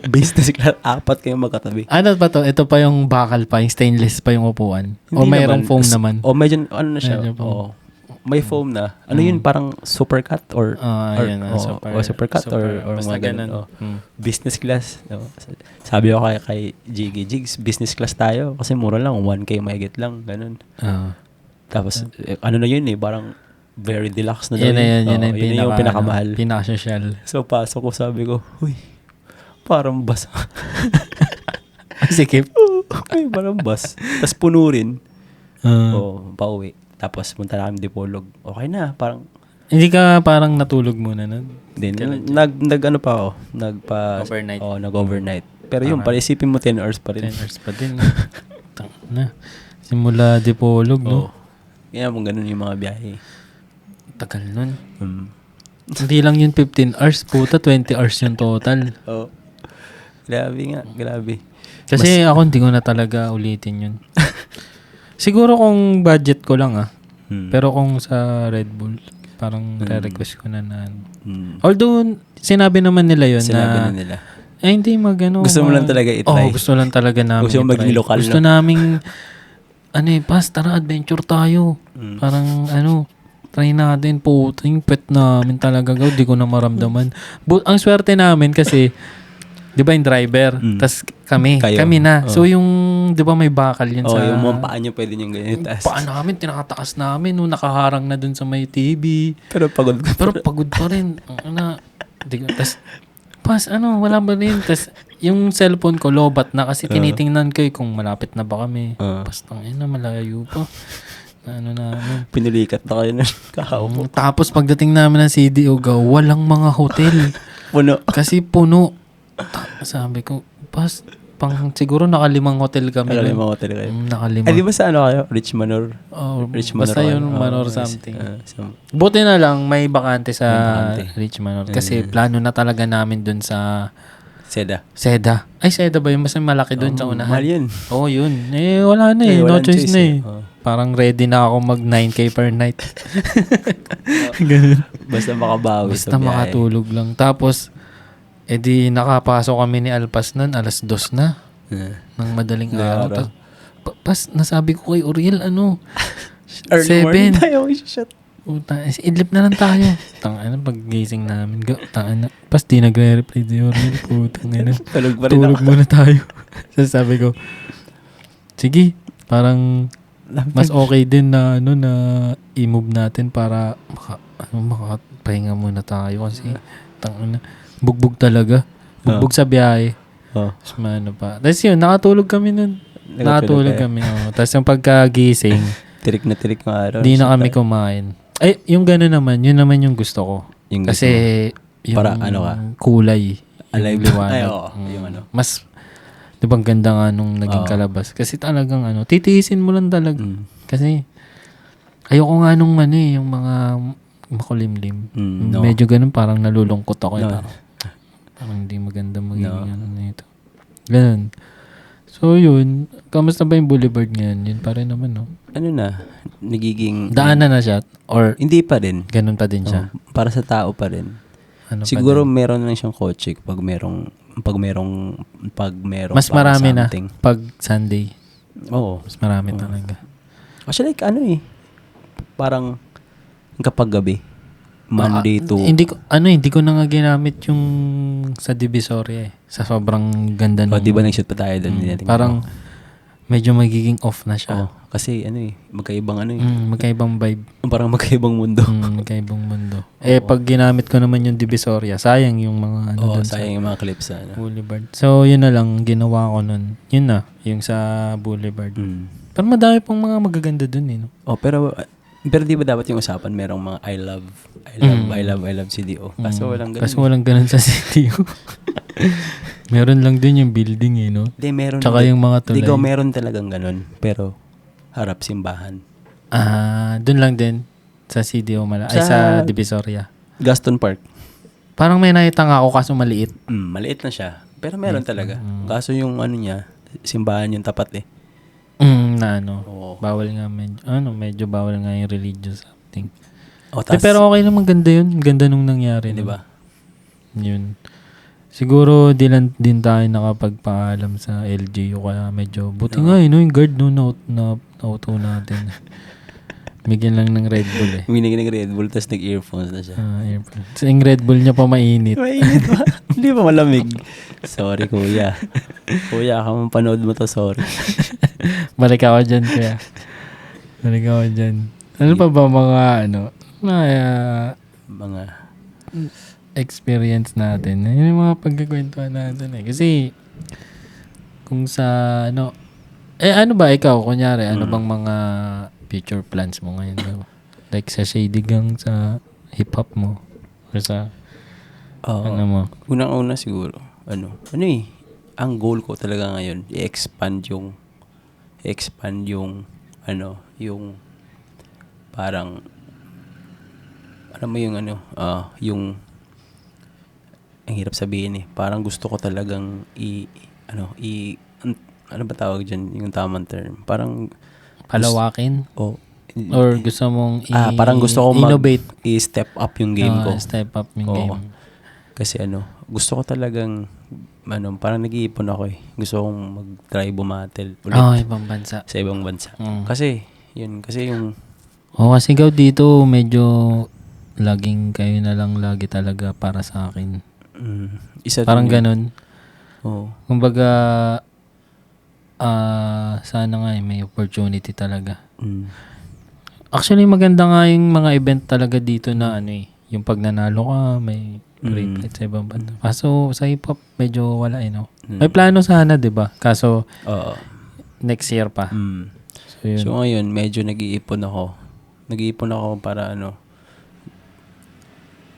Business class. 4 kayong magkatabi. Ano ba to? Ito pa yung bakal pa, yung stainless pa yung upuan. O Hindi mayroong naman. foam naman. O medyo, ano na siya. Medyo foam. Oo. May foam na. Ano yun? Parang supercut or Ayan na, supercut or basta mga ganun. ganun. Business class. No? Sabi ko kay Jiggy, Jigs, business class tayo. Kasi mura lang. 1K mahigit lang. Ganun. Tapos, ano na yun eh. Parang very deluxe na daw. Yun na yung pinakamahal. Pinaka-social. So, pasok ko, sabi ko, uy, parang bus. Sikip. Ay, parang bus. Tapos puno rin. Pauwi. Tapos punta na kami Dipolog. Okay na, parang... Hindi ka parang natulog muna nun? Nag-ano pa ako. Overnight. Nag-overnight. Pero yun, pala isipin mo 10 hours pa rin. 10 hours pa din. Na. Simula Dipolog, no? Kaya mong ganun yung mga biyahe. Tagal nun. Hindi lang yun 15 hours. Puta, 20 hours yung total. Grabe nga, grabe. Kasi ako hindi ko na talaga ulitin yun. Siguro kung budget ko lang Pero kung sa Red Bull, parang re-request ko na Although, sinabi naman nila yun Sinabi na nila. Hindi magano. Gusto mo lang talaga i-try. Gusto lang talaga namin Gusto mo maging lokal. Gusto naming, pas, tara, adventure tayo. Parang, try natin po. Yung pet namin talaga, di ko na maramdaman. Ang swerte namin kasi, di ba yung driver, tas kami na. So yung, di ba may bakal yun sa... yung mga paa nyo pwede nyo ganyan. Paa namin, tinakataas namin, nakaharang na dun sa may TV. Pero pagod pa rin. Tas, wala ba rin. Tas, yung cellphone ko, lobat na kasi tinitingnan ko kung malapit na ba kami. Pastang malayo pa. Namin. Pinulikat na kayo ng kahapon. Tapos pagdating namin ng CDO, walang mga hotel. Puno. Kasi puno. Sabi ko, siguro nakalimang hotel kami. Nakalimang hotel kayo. Nakalima. Di ba sa kayo? Rich Manor? Rich Manor. Basta yun, Manor something. Buti na lang, may bakante sa Rich Manor. Kasi plano na talaga namin dun sa Seda. Ay, Seda ba yun? Mas malaki dun sa unahan. Mahal yun. Yun. Wala na no choice na Parang ready na ako mag 9K per night. Ganun. Basta makabawi Basta makatulog lang. Tapos, di nakapasok kami ni Alpas nun, 2:00 na. Ng madaling araw. Nasabi ko kay Uriel, early 7. morning tayo, shot. Idlip na lang tayo. Pag-gising namin. Pas di nagre-reply di Uriel. Tulog muna tayo. So sabi ko, sige, parang mas okay din na na i-move natin para makapahinga muna tayo kasi bugbog talaga. Bugbog sa biyahe. Tapos yun, nakatulog kami nun. Nakatulog kami. Tapos yung pagkagising, tirik na tirik ng araw. Di na kami kumain. Yung gano'n naman, yun naman yung gusto ko. Kasi yung para kulay. Alive. Liwanag. Mas, di ba ganda nga nung naging kalabas. Kasi talagang titiisin mo lang talaga. Kasi, ayoko nga nung yung mga makulimlim. Medyo ganun, parang nalulungkot ako. Parang hindi maganda maging nito. Ganun. So, yun. Kamusta ba yung Boulevard ngayon? Yun pa rin naman, nagiging... Daanan na siya? Or hindi pa rin. Ganun pa din siya? Para sa tao pa rin. Siguro meron lang siyang kotse pag merong mas marami na something. pag Sunday. Oo. Mas marami talaga. Actually, parang kapag gabi. Monday to... Hindi ko na nga ginamit yung sa Divisoria eh. Sa sobrang ganda Oh, nung... di ba nag-shoot pa tayo doon? Parang medyo magiging off na siya. Oh, kasi magkaibang Magkaibang vibe. parang magkaibang mundo. Magkaibang mundo. Pag ginamit ko naman yung Divisoria, sayang yung mga doon sayang yung mga clips sa Boulevard. So, yun na lang ginawa ko nun. Yun na, yung sa Boulevard. Pero madami pong mga magaganda dun eh. No? Oh, pero di ba dapat yung usapan merong mga I love CDO. Kaso walang ganun. Kaso walang ganun sa CDO. Meron lang din yung building eh, no? Di, meron. Tsaka yung mga tulay. Di ko meron talagang ganun. Pero harap simbahan. Dun lang din sa CDO sa Divisoria. Gaston Park. Parang may nakita nga ako kaso maliit. Maliit na siya. Pero meron talaga. Kaso yung niya, simbahan yung tapat eh. Bawal nga medyo bawal nga yung religious something. Tas, pero okay naman, ganda yun. Ganda nung nangyari. Di ba? Yun. Siguro din tayo nakapagpaalam sa LGU kaya medyo buti nga yung guard na auto natin. Bigyan lang ng Red Bull eh. Binigyan ng Red Bull tapos nag-earphones na siya. Earphones. So, yung Red Bull niya pa mainit. Mainit ba? Hindi pa malamig. Sorry kuya. Kuya, kung panood mo to, sorry. Balik ako dyan kuya. Balik ako dyan. Ano pa ba mga mga experience natin? Yun yung mga pagkakwentuhan natin eh. Kasi kung sa ano ba ikaw, kunyari, ano bang mga future plans mo ngayon? Like sa Shady Gang, sa hip-hop mo? Or sa ano mo? Unang-una siguro, ang goal ko talaga ngayon, i-expand yung parang alam mo yung ang hirap sabihin eh. Parang gusto ko talagang ano ba tawag dyan? Yung tamang term. Parang palawakin? Or gusto mong parang gusto ko innovate? I-step up yung game ko. Step up yung game. Kasi gusto ko talagang parang nag-iipon ako eh. Gusto kong mag-try bumatel ulit. Ibang bansa. Sa ibang bansa. Kasi yung kasi ikaw dito medyo laging kayo na lang lagi talaga para sa akin. Parang ganun. Kumbaga sana nga may opportunity talaga. Actually maganda nga yung mga event talaga dito na yung pag nanalo ka may free flight sa ibang bansa. Kaso sa hip-hop medyo wala no? May plano sana, di ba? Kaso next year pa. So ngayon medyo nag-iipon ako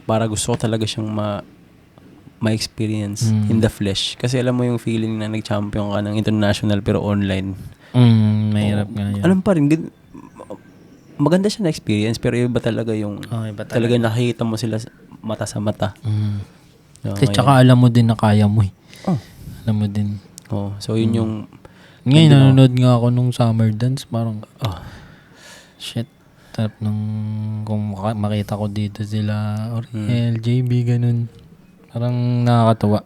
para gusto ko talaga siyang ma-experience in the flesh. Kasi alam mo yung feeling na nag-champion ka ng international pero online. Mahirap nga yun. Alam pa rin, maganda siya na experience pero iba talaga yung talaga nakikita mo sila mata sa mata. Tsaka alam mo din na kaya mo eh. Alam mo din. So yun yung ngayon nanonood nga ako nung Summer Dance, parang shit. Tarap nung kung makita ko dito sila Oriel, JB, ganun. Parang nakakatawa.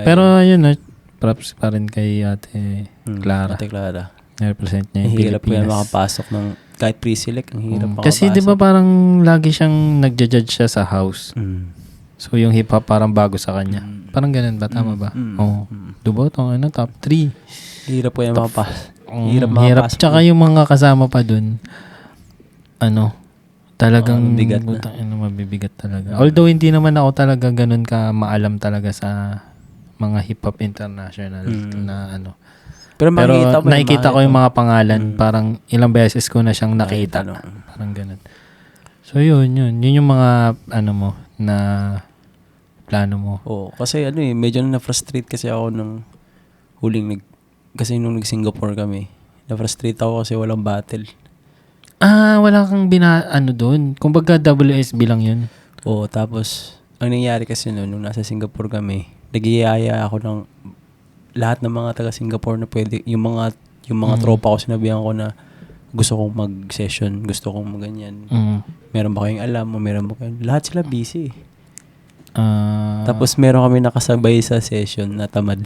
Pero ayun props pa rin kay Ate Clara. Ate Clara. Na-represent niya yung Hirap Pilipinas. Hirap makapasok ng kahit pre-select. Ang hirap makapasok. Kasi di ba parang lagi siyang nagja-judge siya sa house. So yung hip-hop parang bago sa kanya. Parang ganun ba? Tama ba? Diba? Top 3. Hirap po yan makapasok. Hirap. Tsaka yung mga kasama pa dun, talagang mabigat na. Mabibigat talaga. Although hindi naman ako talaga ganun ka maalam talaga sa mga hip-hop international na Pero nakikita ko yung mga pangalan, parang ilang beses ko na siyang nakita. Parang ganun. So yun. Yun yung mga na plano mo. Kasi medyo na-frustrate kasi ako nung kasi nung nag-Singapore kami. Na-frustrate ako kasi walang battle. Wala kang doon. Kumbaga WSB lang yun. Tapos ang nangyari kasi nung nasa Singapore kami, nag-iaya ako ng lahat ng mga taga Singapore na pwede, yung mga tropa ko, sinabihan ko na gusto kong mag-session, gusto kong ganyan. Meron ba kayong alam o meron ba kayong... Lahat sila busy. Tapos meron kami nakasabay sa session na tamad.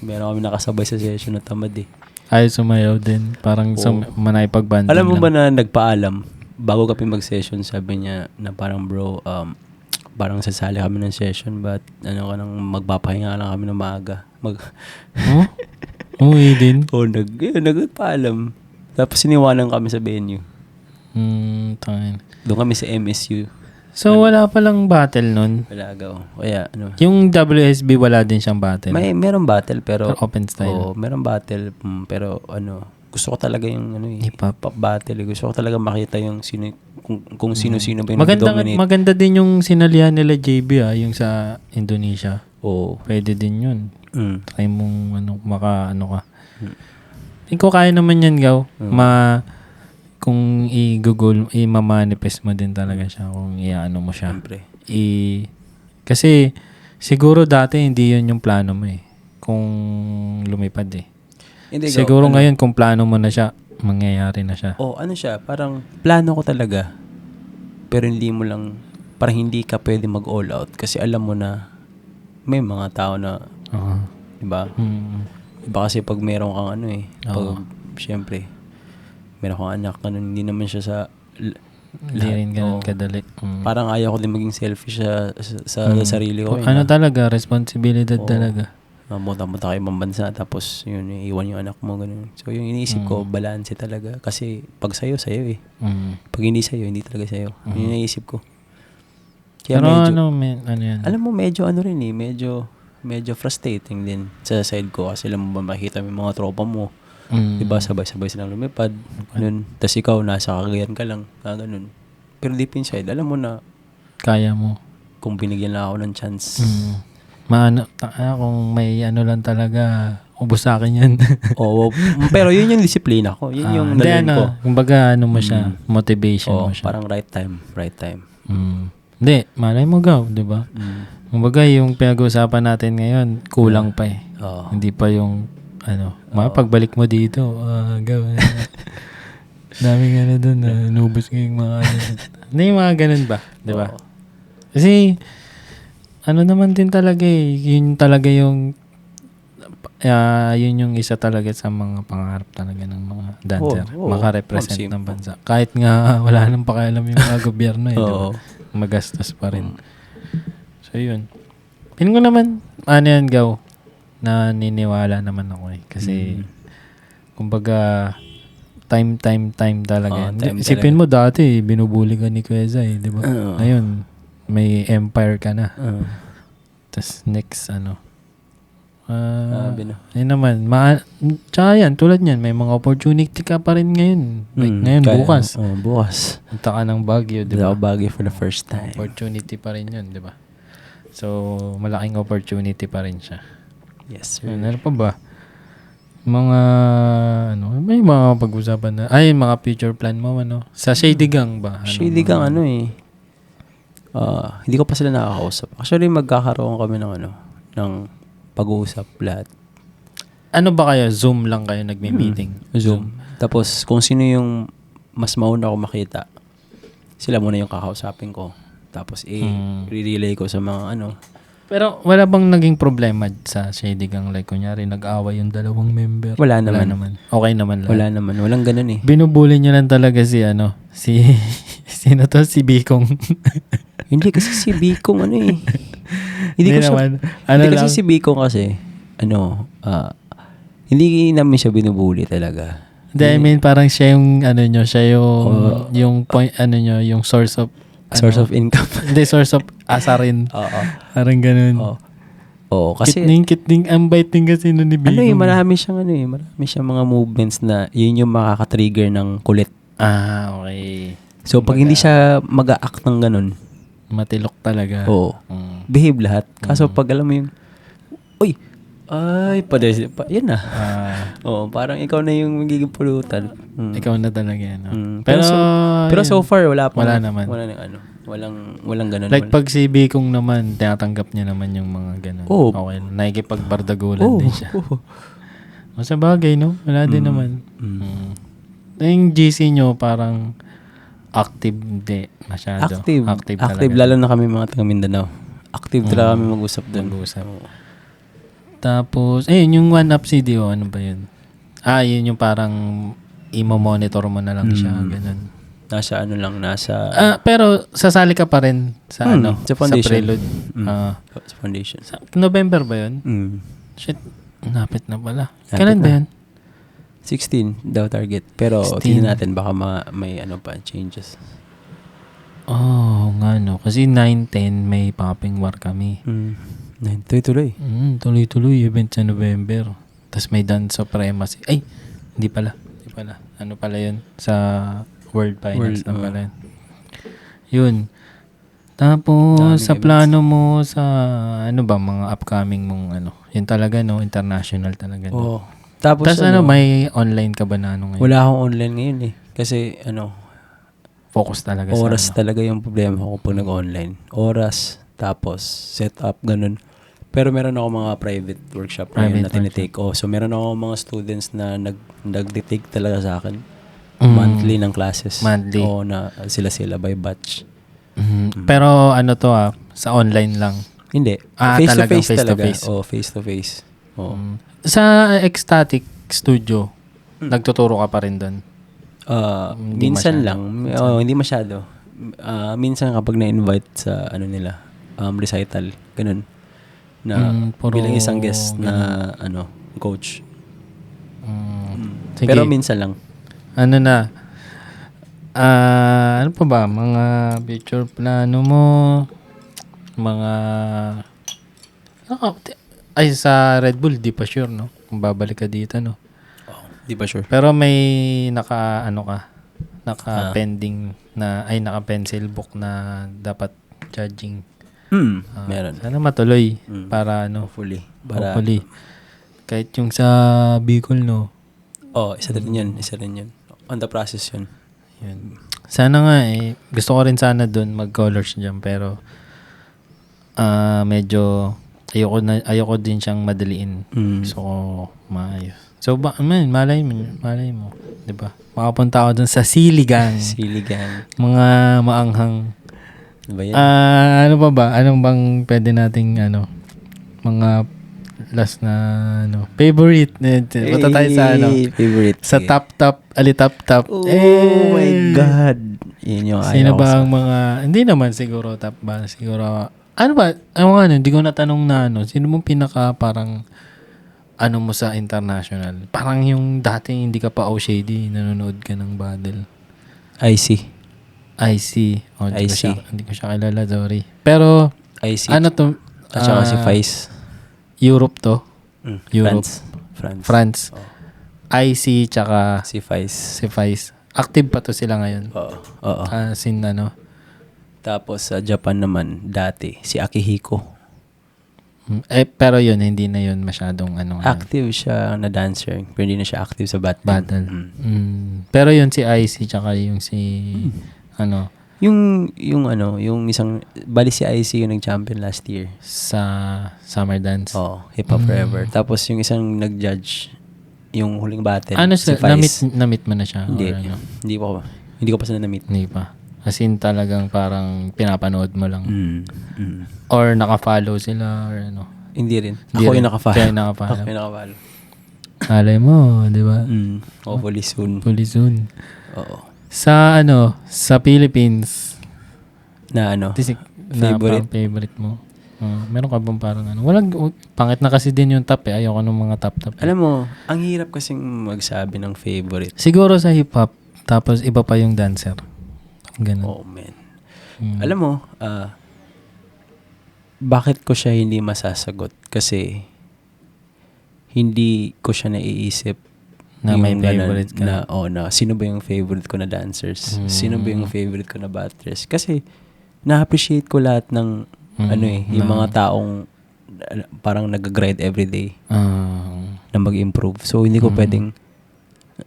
Meron kami nakasabay sa session na tamad eh. Ay, sumayaw din. Parang manaipag-banding alam mo ba na nagpaalam bago kami mag-session, sabi niya na parang, bro, parang sasali kami ng session, but ano ka nang magpapahinga lang kami ng maaga. Oh? Umuwi din? Nagpaalam. Tapos iniwanan kami sa venue. Tangin. Doon kami sa MSU. So, wala palang battle nun? Palagaw. Kaya, ano. Yung WSB, wala din siyang battle? Meron battle, pero... Or open style? Oo, meron battle. Pero, ano, gusto ko talaga yung, ano, hip-hop battle. Gusto ko talaga makita yung sino, kung sino-sino ba yung nag-dominate. Maganda din yung sinalihan nila JB, yung sa Indonesia. Oo. Pwede din yun. Try mong, ka. Think ko kaya naman yan, Gaw. Kung i-manifest mo din talaga siya, kung i-ano mo siya. Siyempre. Kasi, siguro dati hindi yun yung plano mo kung lumipad Hindi, siguro ngayon, kung plano mo na siya, mangyayari na siya. Ano siya, parang plano ko talaga. Pero hindi mo lang, parang hindi ka pwede mag-all out. Kasi alam mo na, may mga tao na, diba? Iba kasi pag meron kang pag, syempre, meron kang anak, hindi naman siya sa hindi rin ganun kadali. Parang ayaw ko din maging selfish sa sarili ko. Ano talaga, responsibilidad talaga. Munta kayo ibang bansa, tapos yun, iwan yung anak mo, ganun. So yung iniisip ko, balance talaga. Kasi pag sa'yo Pag hindi sa'yo, hindi talaga sa'yo. Yun yung iniisip ko. Kaya pero medyo, ano yan? alam mo, medyo medyo frustrating din sa side ko. Kasi alam mo ba, makikita mo yung mga tropa mo. Diba, sabay-sabay silang lumipad. Ganun. Tapos ikaw, nasa Cagayan ka lang. Ganun. Pero deep inside, alam mo na, kaya mo. Kung binigyan lang ako ng chance. Kung may ano lang talaga, ubos sa akin yan. Oo. Pero yun yung disiplina ko. Yun yung nalun ko. Kumbaga, mo siya, motivation mo siya. Parang right time. Hindi, malay mo, Gaw, di ba? Kumbaga, yung pinag-uusapan natin ngayon, kulang pa Hindi pa yung, pagbalik mo dito, Gaw. Daming doon, nubos ko yung mga Hindi, yung mga ganun ba? Di ba? Kasi, naman din talaga yun talaga yung yun yung isa talaga sa mga pangarap talaga ng mga dancer. Makarepresent ng bansa. Kahit nga wala nang pakialam yung mga gobyerno diba? Magastos pa rin. So yun. Piling ko naman, yan, Gaw, naniniwala naman ako Kasi, kumbaga, time talaga. Isipin mo dati, binubuli ka ni Kuya Zay, di ba? Ngayon, may empire ka na. Tapos next, yun naman. Tsaka yan, tulad yan, may mga opportunity ka pa rin ngayon. Like ngayon, bukas. Bukas. Punta ka ng Baguio, di ba? Baguio for the first time. Opportunity pa rin yun, di ba? So, malaking opportunity pa rin siya. Yes, sir. Ano pa ba? May mga pag-usapan na, mga future plan mo, Sa Shady Gang ba? Shady Gang, hindi ko pa sila nakakausap. Actually, magkakaroon kami ng pag-uusap lahat. Ano ba kayo? Zoom lang kayo nagme-meeting? Zoom. Tapos, kung sino yung mas mauna ko makita, sila muna yung kakausapin ko. Tapos, i-relay ko sa mga Pero, wala bang naging problema sa Shady Gang? Like, kunyari, nag-away yung dalawang member? Wala naman. Okay naman lang. Wala naman. Walang ganun Binubuli nyo lang talaga sino to? Si Bikong. Hindi kasi si Bikong Hindi kasi si Bikong kasi hindi namin siya binubuli talaga. Hindi, I mean parang siya yung siya yung point yung source of income. Hindi, source of asarin. Oo. Parang ganun. Oo, kasi kitning ang bite din kasi ni Bikong. Marami siyang mga movements na yun yung makaka-trigger ng kulit. Okay. So pag hindi siya mag-a-act ng ganun, matilok talaga. Oo. Behave lahat. Kaso pag alam mo yung, yan na. Parang ikaw na yung magiging pulutan. Ikaw na talaga yan. Pero so far, wala naman. Walang ganun. Like pag si Bikong naman, tinatanggap niya naman yung mga ganun. Okay. Nakikipagbardagulan din siya. Sa bagay, no? Wala din naman. Yung GC nyo, parang active, hindi masyado. Active talaga. Lalo na kami mga taga Mindanao. Active talaga kami mag-usap doon. Tapos, yung One Up CDO, ano ba yun? Yun yung parang i-monitor mo na lang siya, ganun. Nasa ano lang, nasa Pero sasali ka pa rin sa sa foundation. Sa Prelude. Sa foundation. November ba yun? Shit, napit na pala. Kailan ba yan? 16 daw target. Pero 16. tingnan natin baka may ano pa changes. Nga no. Kasi 9-10 may popping war kami. Tuloy-tuloy. Tuloy-tuloy event sa November. Tapos may dance supremacy. Ay, hindi pala. Ano pala yun? Sa World Finals na pala yun. Yun. Tapos, sa plano mo sa, ano ba, mga upcoming mong, yun talaga, no? International talaga, no? Oo. Tapos may online ka ba na ngayon? Wala akong online ngayon eh. Kasi, focus talaga oras sa, talaga yung problema ko pag nag-online. Oras, tapos, setup, ganun. Pero meron ako mga private workshop na tinitake. So, meron ako mga students na nag-take talaga sa akin. Monthly ng classes. Monthly. Oo, na sila by batch. Pero sa online lang? Hindi. Face-to-face talaga. Face-to-face. Sa Ecstatic Studio, nagtuturo ka pa rin doon? Minsan lang. Hindi masyado. Minsan kapag na-invite sa recital. Ganun. Bilang isang guest na coach. Sige. Pero minsan lang. Ano pa ba? Mga future plano mo? Mga... sa Red Bull, di pa sure, no? Kung babalik ka dito, no? Di pa sure. Pero may naka-pending naka-pencil book na dapat judging. Meron. Sana matuloy para Hopefully. Kahit yung sa Bicol, no? Isa rin yun. On the process yun. Sana nga gusto ko rin sana doon mag-colors dyan pero medyo ayoko din siyang madaliin. Gusto ko maayos. So, malay mo. Diba? Makapunta ako dun sa Siligang. Mga maanghang. Diba yan? Ano pa ba? Anong bang pwede nating mga last na favorite. Punta tayo sa favorite. Sa top. Alitap-top. Oh my God. Yun yung ayaw. Sino ba ang mga, hindi naman siguro top ba? Siguro, hindi ko natanong na sino mong pinaka parang mo sa international? Parang yung dati hindi ka pa OSHD, nanonood ka ng battle. IC. Hindi ko siya kilala, sorry. Pero, IC. to? At saka si Vice. Europe to? Europe. France. IC tsaka si Vice. Active pa to sila ngayon. Oo. Tapos sa Japan naman, dati, si Akihiko. Pero yun, hindi na yun masyadong active siya na dancer, pero hindi na siya active sa battle. Pero yun si IC tsaka yung si yung isang bali si IC yung nag-champion last year sa Summer Dance. Hip Hop Forever. Tapos yung isang nag-judge yung huling battle, si Vice. Na-meet mo na siya? Hindi ko pa sila na-meet. Hindi pa. As in talagang parang pinapanood mo lang. Or naka-follow sila or Hindi rin. Ako yung naka-follow. Ako yung naka-follow. Alay mo, di ba? Hopefully soon. Oo. Sa sa Philippines na favorite? Favorite mo. Meron ka bang parang pangit na kasi din yung top ayoko ng mga top. Alam mo, ang hirap kasing magsabi ng favorite. Siguro sa hip hop, tapos iba pa yung dancer. Ganun. Oh man. Alam mo, bakit ko siya hindi masasagot? Kasi hindi ko siya naiisip na may favorite ka. Na sino ba yung favorite ko na dancers? Sino ba yung favorite ko na battlers? Kasi na-appreciate ko lahat ng yung mga taong parang nag-grind everyday na mag-improve. So hindi ko pwedeng,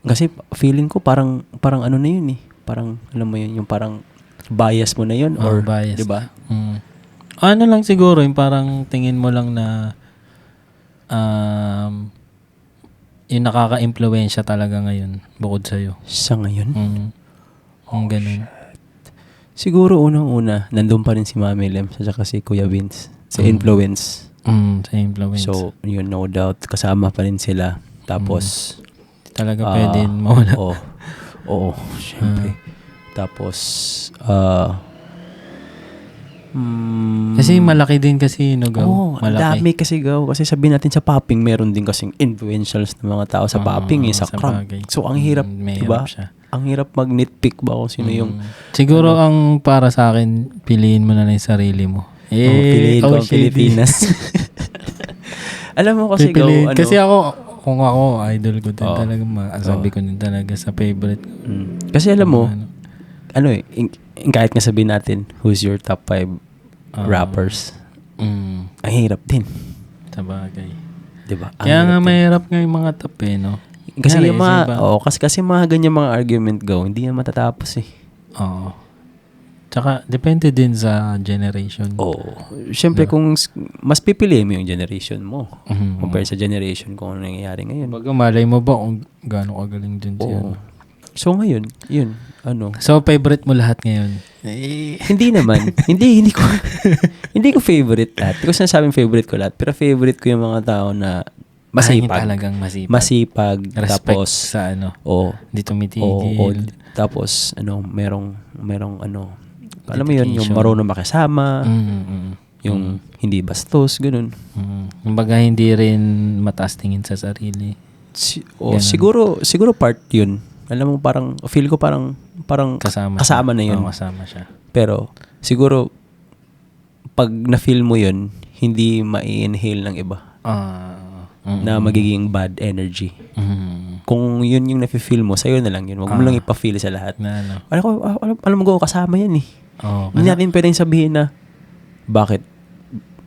kasi feeling ko parang na yun eh. Parang alam mo yun, yung parang bias mo na yun or bias. 'di ba? Lang siguro yung parang tingin mo lang na yung nakaka-impluwensya talaga ngayon bukod sa'yo. Sa ngayon? Ang ganun. Siguro unang-una, nandun pa rin si Mami Lem at saka si Kuya Vince sa influence. Sa influence. So, yun, no doubt. Kasama pa rin sila. Tapos, talaga pwede mawala. Oo, syempre. Tapos, Kasi malaki din kasi, no, Gaw? ang Malaki. dami kasi gaw. Kasi sabihin natin sa popping, meron din kasing influentials ng mga tao sa popping, sa sa crumb. bagay. So, ang hirap, May diba? hirap siya. Ang hirap mag-nitpick ba kung sino yung... Siguro ang para sa akin, piliin mo na lang yung sarili mo. piliin ko ang shady. Pilipinas. Alam mo kasi gaw, Pipiliin. Kasi ako, kung ako, idol ko din talaga. Sabi ko din talaga sa favorite ko. Kasi alam mo, kahit nga sabihin natin, who's your top 5 rappers? Ang hirap din. Sa bagay. Diba? Kaya nga mahirap nga yung mga top no? Kasi Nangyari, yung mga, kasi mga ganyan mga argument gaw, hindi na matatapos eh. Oo. Tsaka, depende din sa generation. Siyempre, kung mas pipili mo yung generation mo compare sa generation kung ano nangyayari ngayon. Baga, malay mo ba kung gaano kagaling din siya? So, ngayon, yun, So, favorite mo lahat ngayon? Hindi naman. hindi ko favorite lahat. Hindi ko sinasabing favorite ko lahat. Pero favorite ko yung mga tao na masipag. Talagang masipag. Masipag. Respect Tapos, sa hindi tumitigil. Tapos, merong alam mo yun, yung marunong makisama, yung hindi bastos, ganun. Kumbaga, hindi rin mataas tingin sa sarili. Siguro part yun. Alam mo, parang, feel ko parang kasama na yun. Kasama siya. Pero, siguro, pag na-feel mo yun, hindi ma-inhale ng iba. Na magiging bad energy. Kung yun yung nafe-feel mo, sa'yo na lang yun. Huwag mo lang ipa-feel sa lahat. Alam mo, kasama yan eh. Hindi natin pwedeng sabihin na, bakit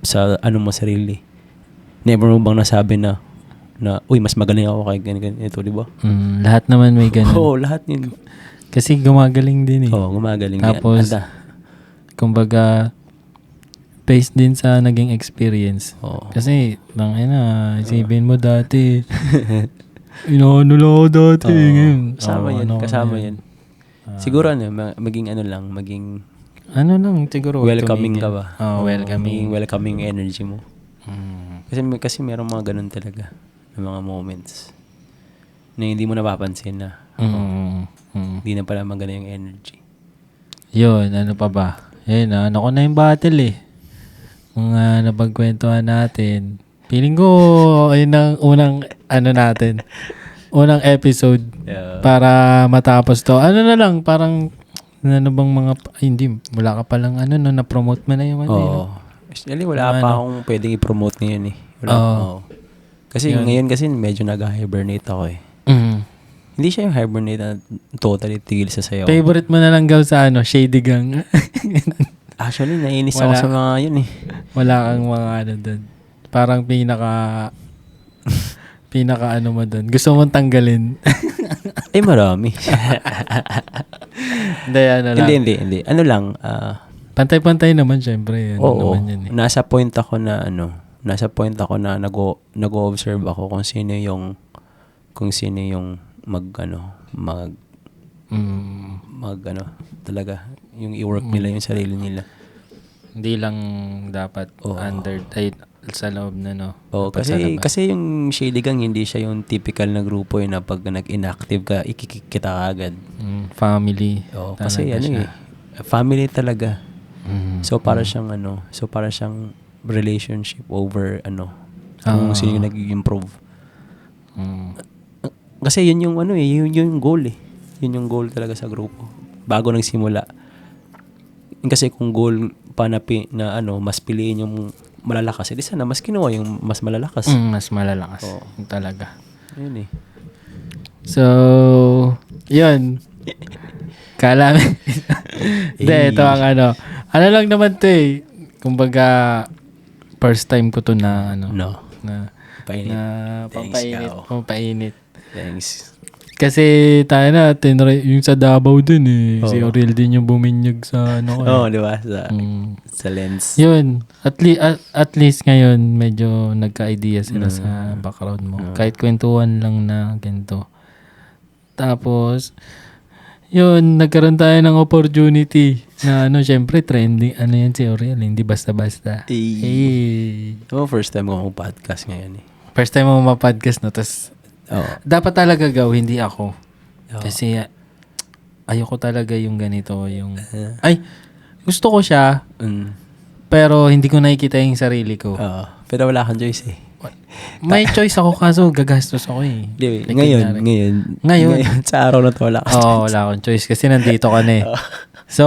sa mo sarili? Never mo bang nasabi na, uy, mas magaling ako kay ganito, di ba? Lahat naman may ganun. Oo, lahat yun. Kasi gumagaling din eh. Oo, gumagaling. Tapos, kumbaga, based din sa naging experience. Kasi, isipin mo dati, inaano lang ako dati. Kasama yan. Siguro maging siguro welcoming ka ba? Welcoming. Welcoming energy mo. Kasi merong mga ganun talaga na mga moments na hindi mo napapansin na hindi na pala maganda yung energy. Yun, ano pa ba? Yun, ko na yung battle eh. Mga napagkwentuhan natin. Feeling ko, ayun ang unang natin. Unang episode para matapos to. Na lang, parang ano bang mga, wala ka palang na-promote mo na yung Actually, wala pa akong pwedeng i-promote ngayon eh. Kasi ngayon kasi medyo nag-hibernate ako eh. Hindi siya yung hibernate na totally tigil sa sayaw. Favorite mo na lang gaw sa Shady Gang? Actually, naiinis ako sa mga yun eh. Wala kang mga doon. Parang pinaka mo doon. Gusto mong tanggalin. Marami. Hindi. Ano lang, pantay-pantay naman syempre. Naman yun eh. Nasa point ako na nag-o-observe ako kung sino yung talaga yung i-work nila yung sarili nila. Hindi lang dapat sa loob na kasi yung Shady Gang hindi siya yung typical na grupo na pag nag-inactive ka ikikita ka agad. Family. Kasi family talaga. So para siyang relationship over kung sino yung nag-improve. Kasi yun yung yun yung goal eh. Yun yung goal talaga sa grupo. Bago nagsimula. Kasi kung goal pa na mas piliin yung malalakas, edi sana mas kinuha yung mas malalakas. Mas malalakas. Yung talaga. Yun eh. So, yun. Kala Hindi, ito ang ano lang naman to eh. Kumbaga, first time ko to na pampainit. Thanks. Kasi tayo yung sa Davao din eh. Si Aurel din yung buminyag sa di ba? Sa lens. Yun. At least ngayon, medyo nagka-idea sila sa background mo. Kahit kwentuhan lang na ganito. Tapos, yun, nagkaroon tayo ng opportunity na syempre trending. Yan si Aurel, hindi basta-basta. First time ko podcast ngayon eh. First time mo ma-podcast no, tas dapat talaga hindi ako. Kasi ayoko talaga yung ganito, yung, ay, gusto ko siya, Mm. pero hindi ko nakikita yung sarili ko. Oo. Pero wala kang choice eh. May choice ako, kaso gagastos ako eh. Di, Like, ngayon, sa araw na to, wala kang Oo, wala akong choice kasi nandito ka na eh. So,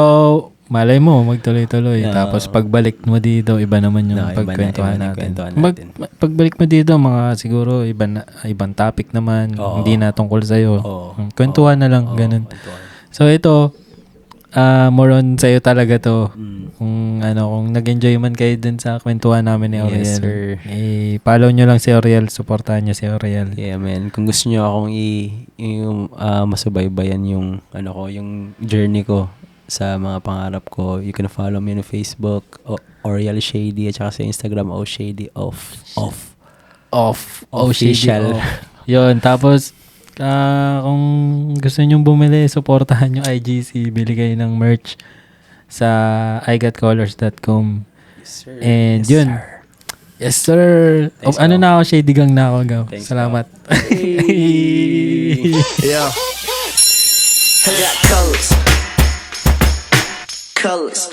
malay mo, magtuloy-tuloy. Tapos pagbalik mo dito, iba naman yung No, iba na, pagkwentuhan iba na yung natin. kwentuhan natin. Pagbalik mo dito, mga siguro ibang topic naman. Oo. Hindi na tungkol sa'yo. Oo. Kwentuhan na lang, ganun. So, ito, more on sa'yo talaga to. Kung nag-enjoy man kayo dun sa kwentuhan namin ni Auriel. Yes, sir. Follow nyo lang si Auriel. Supportahan nyo si Auriel. Yeah, man. Kung gusto niyo akong masubaybayan yung yung journey ko sa mga pangarap ko, you can follow me on Facebook, Oriel Shady, at saka sa Instagram, Shady Off. Official. Yun, tapos kung gusto nyong bumili, supportahan nyo IGC, bili kayo ng merch sa igotcolors.com. Yes, sir. And Yes, yun. sir. Yes, sir. Thanks, Na ako, Shady Gang na ako, Gaw. Thanks, Salamat. Yeah. I got colors. Colors.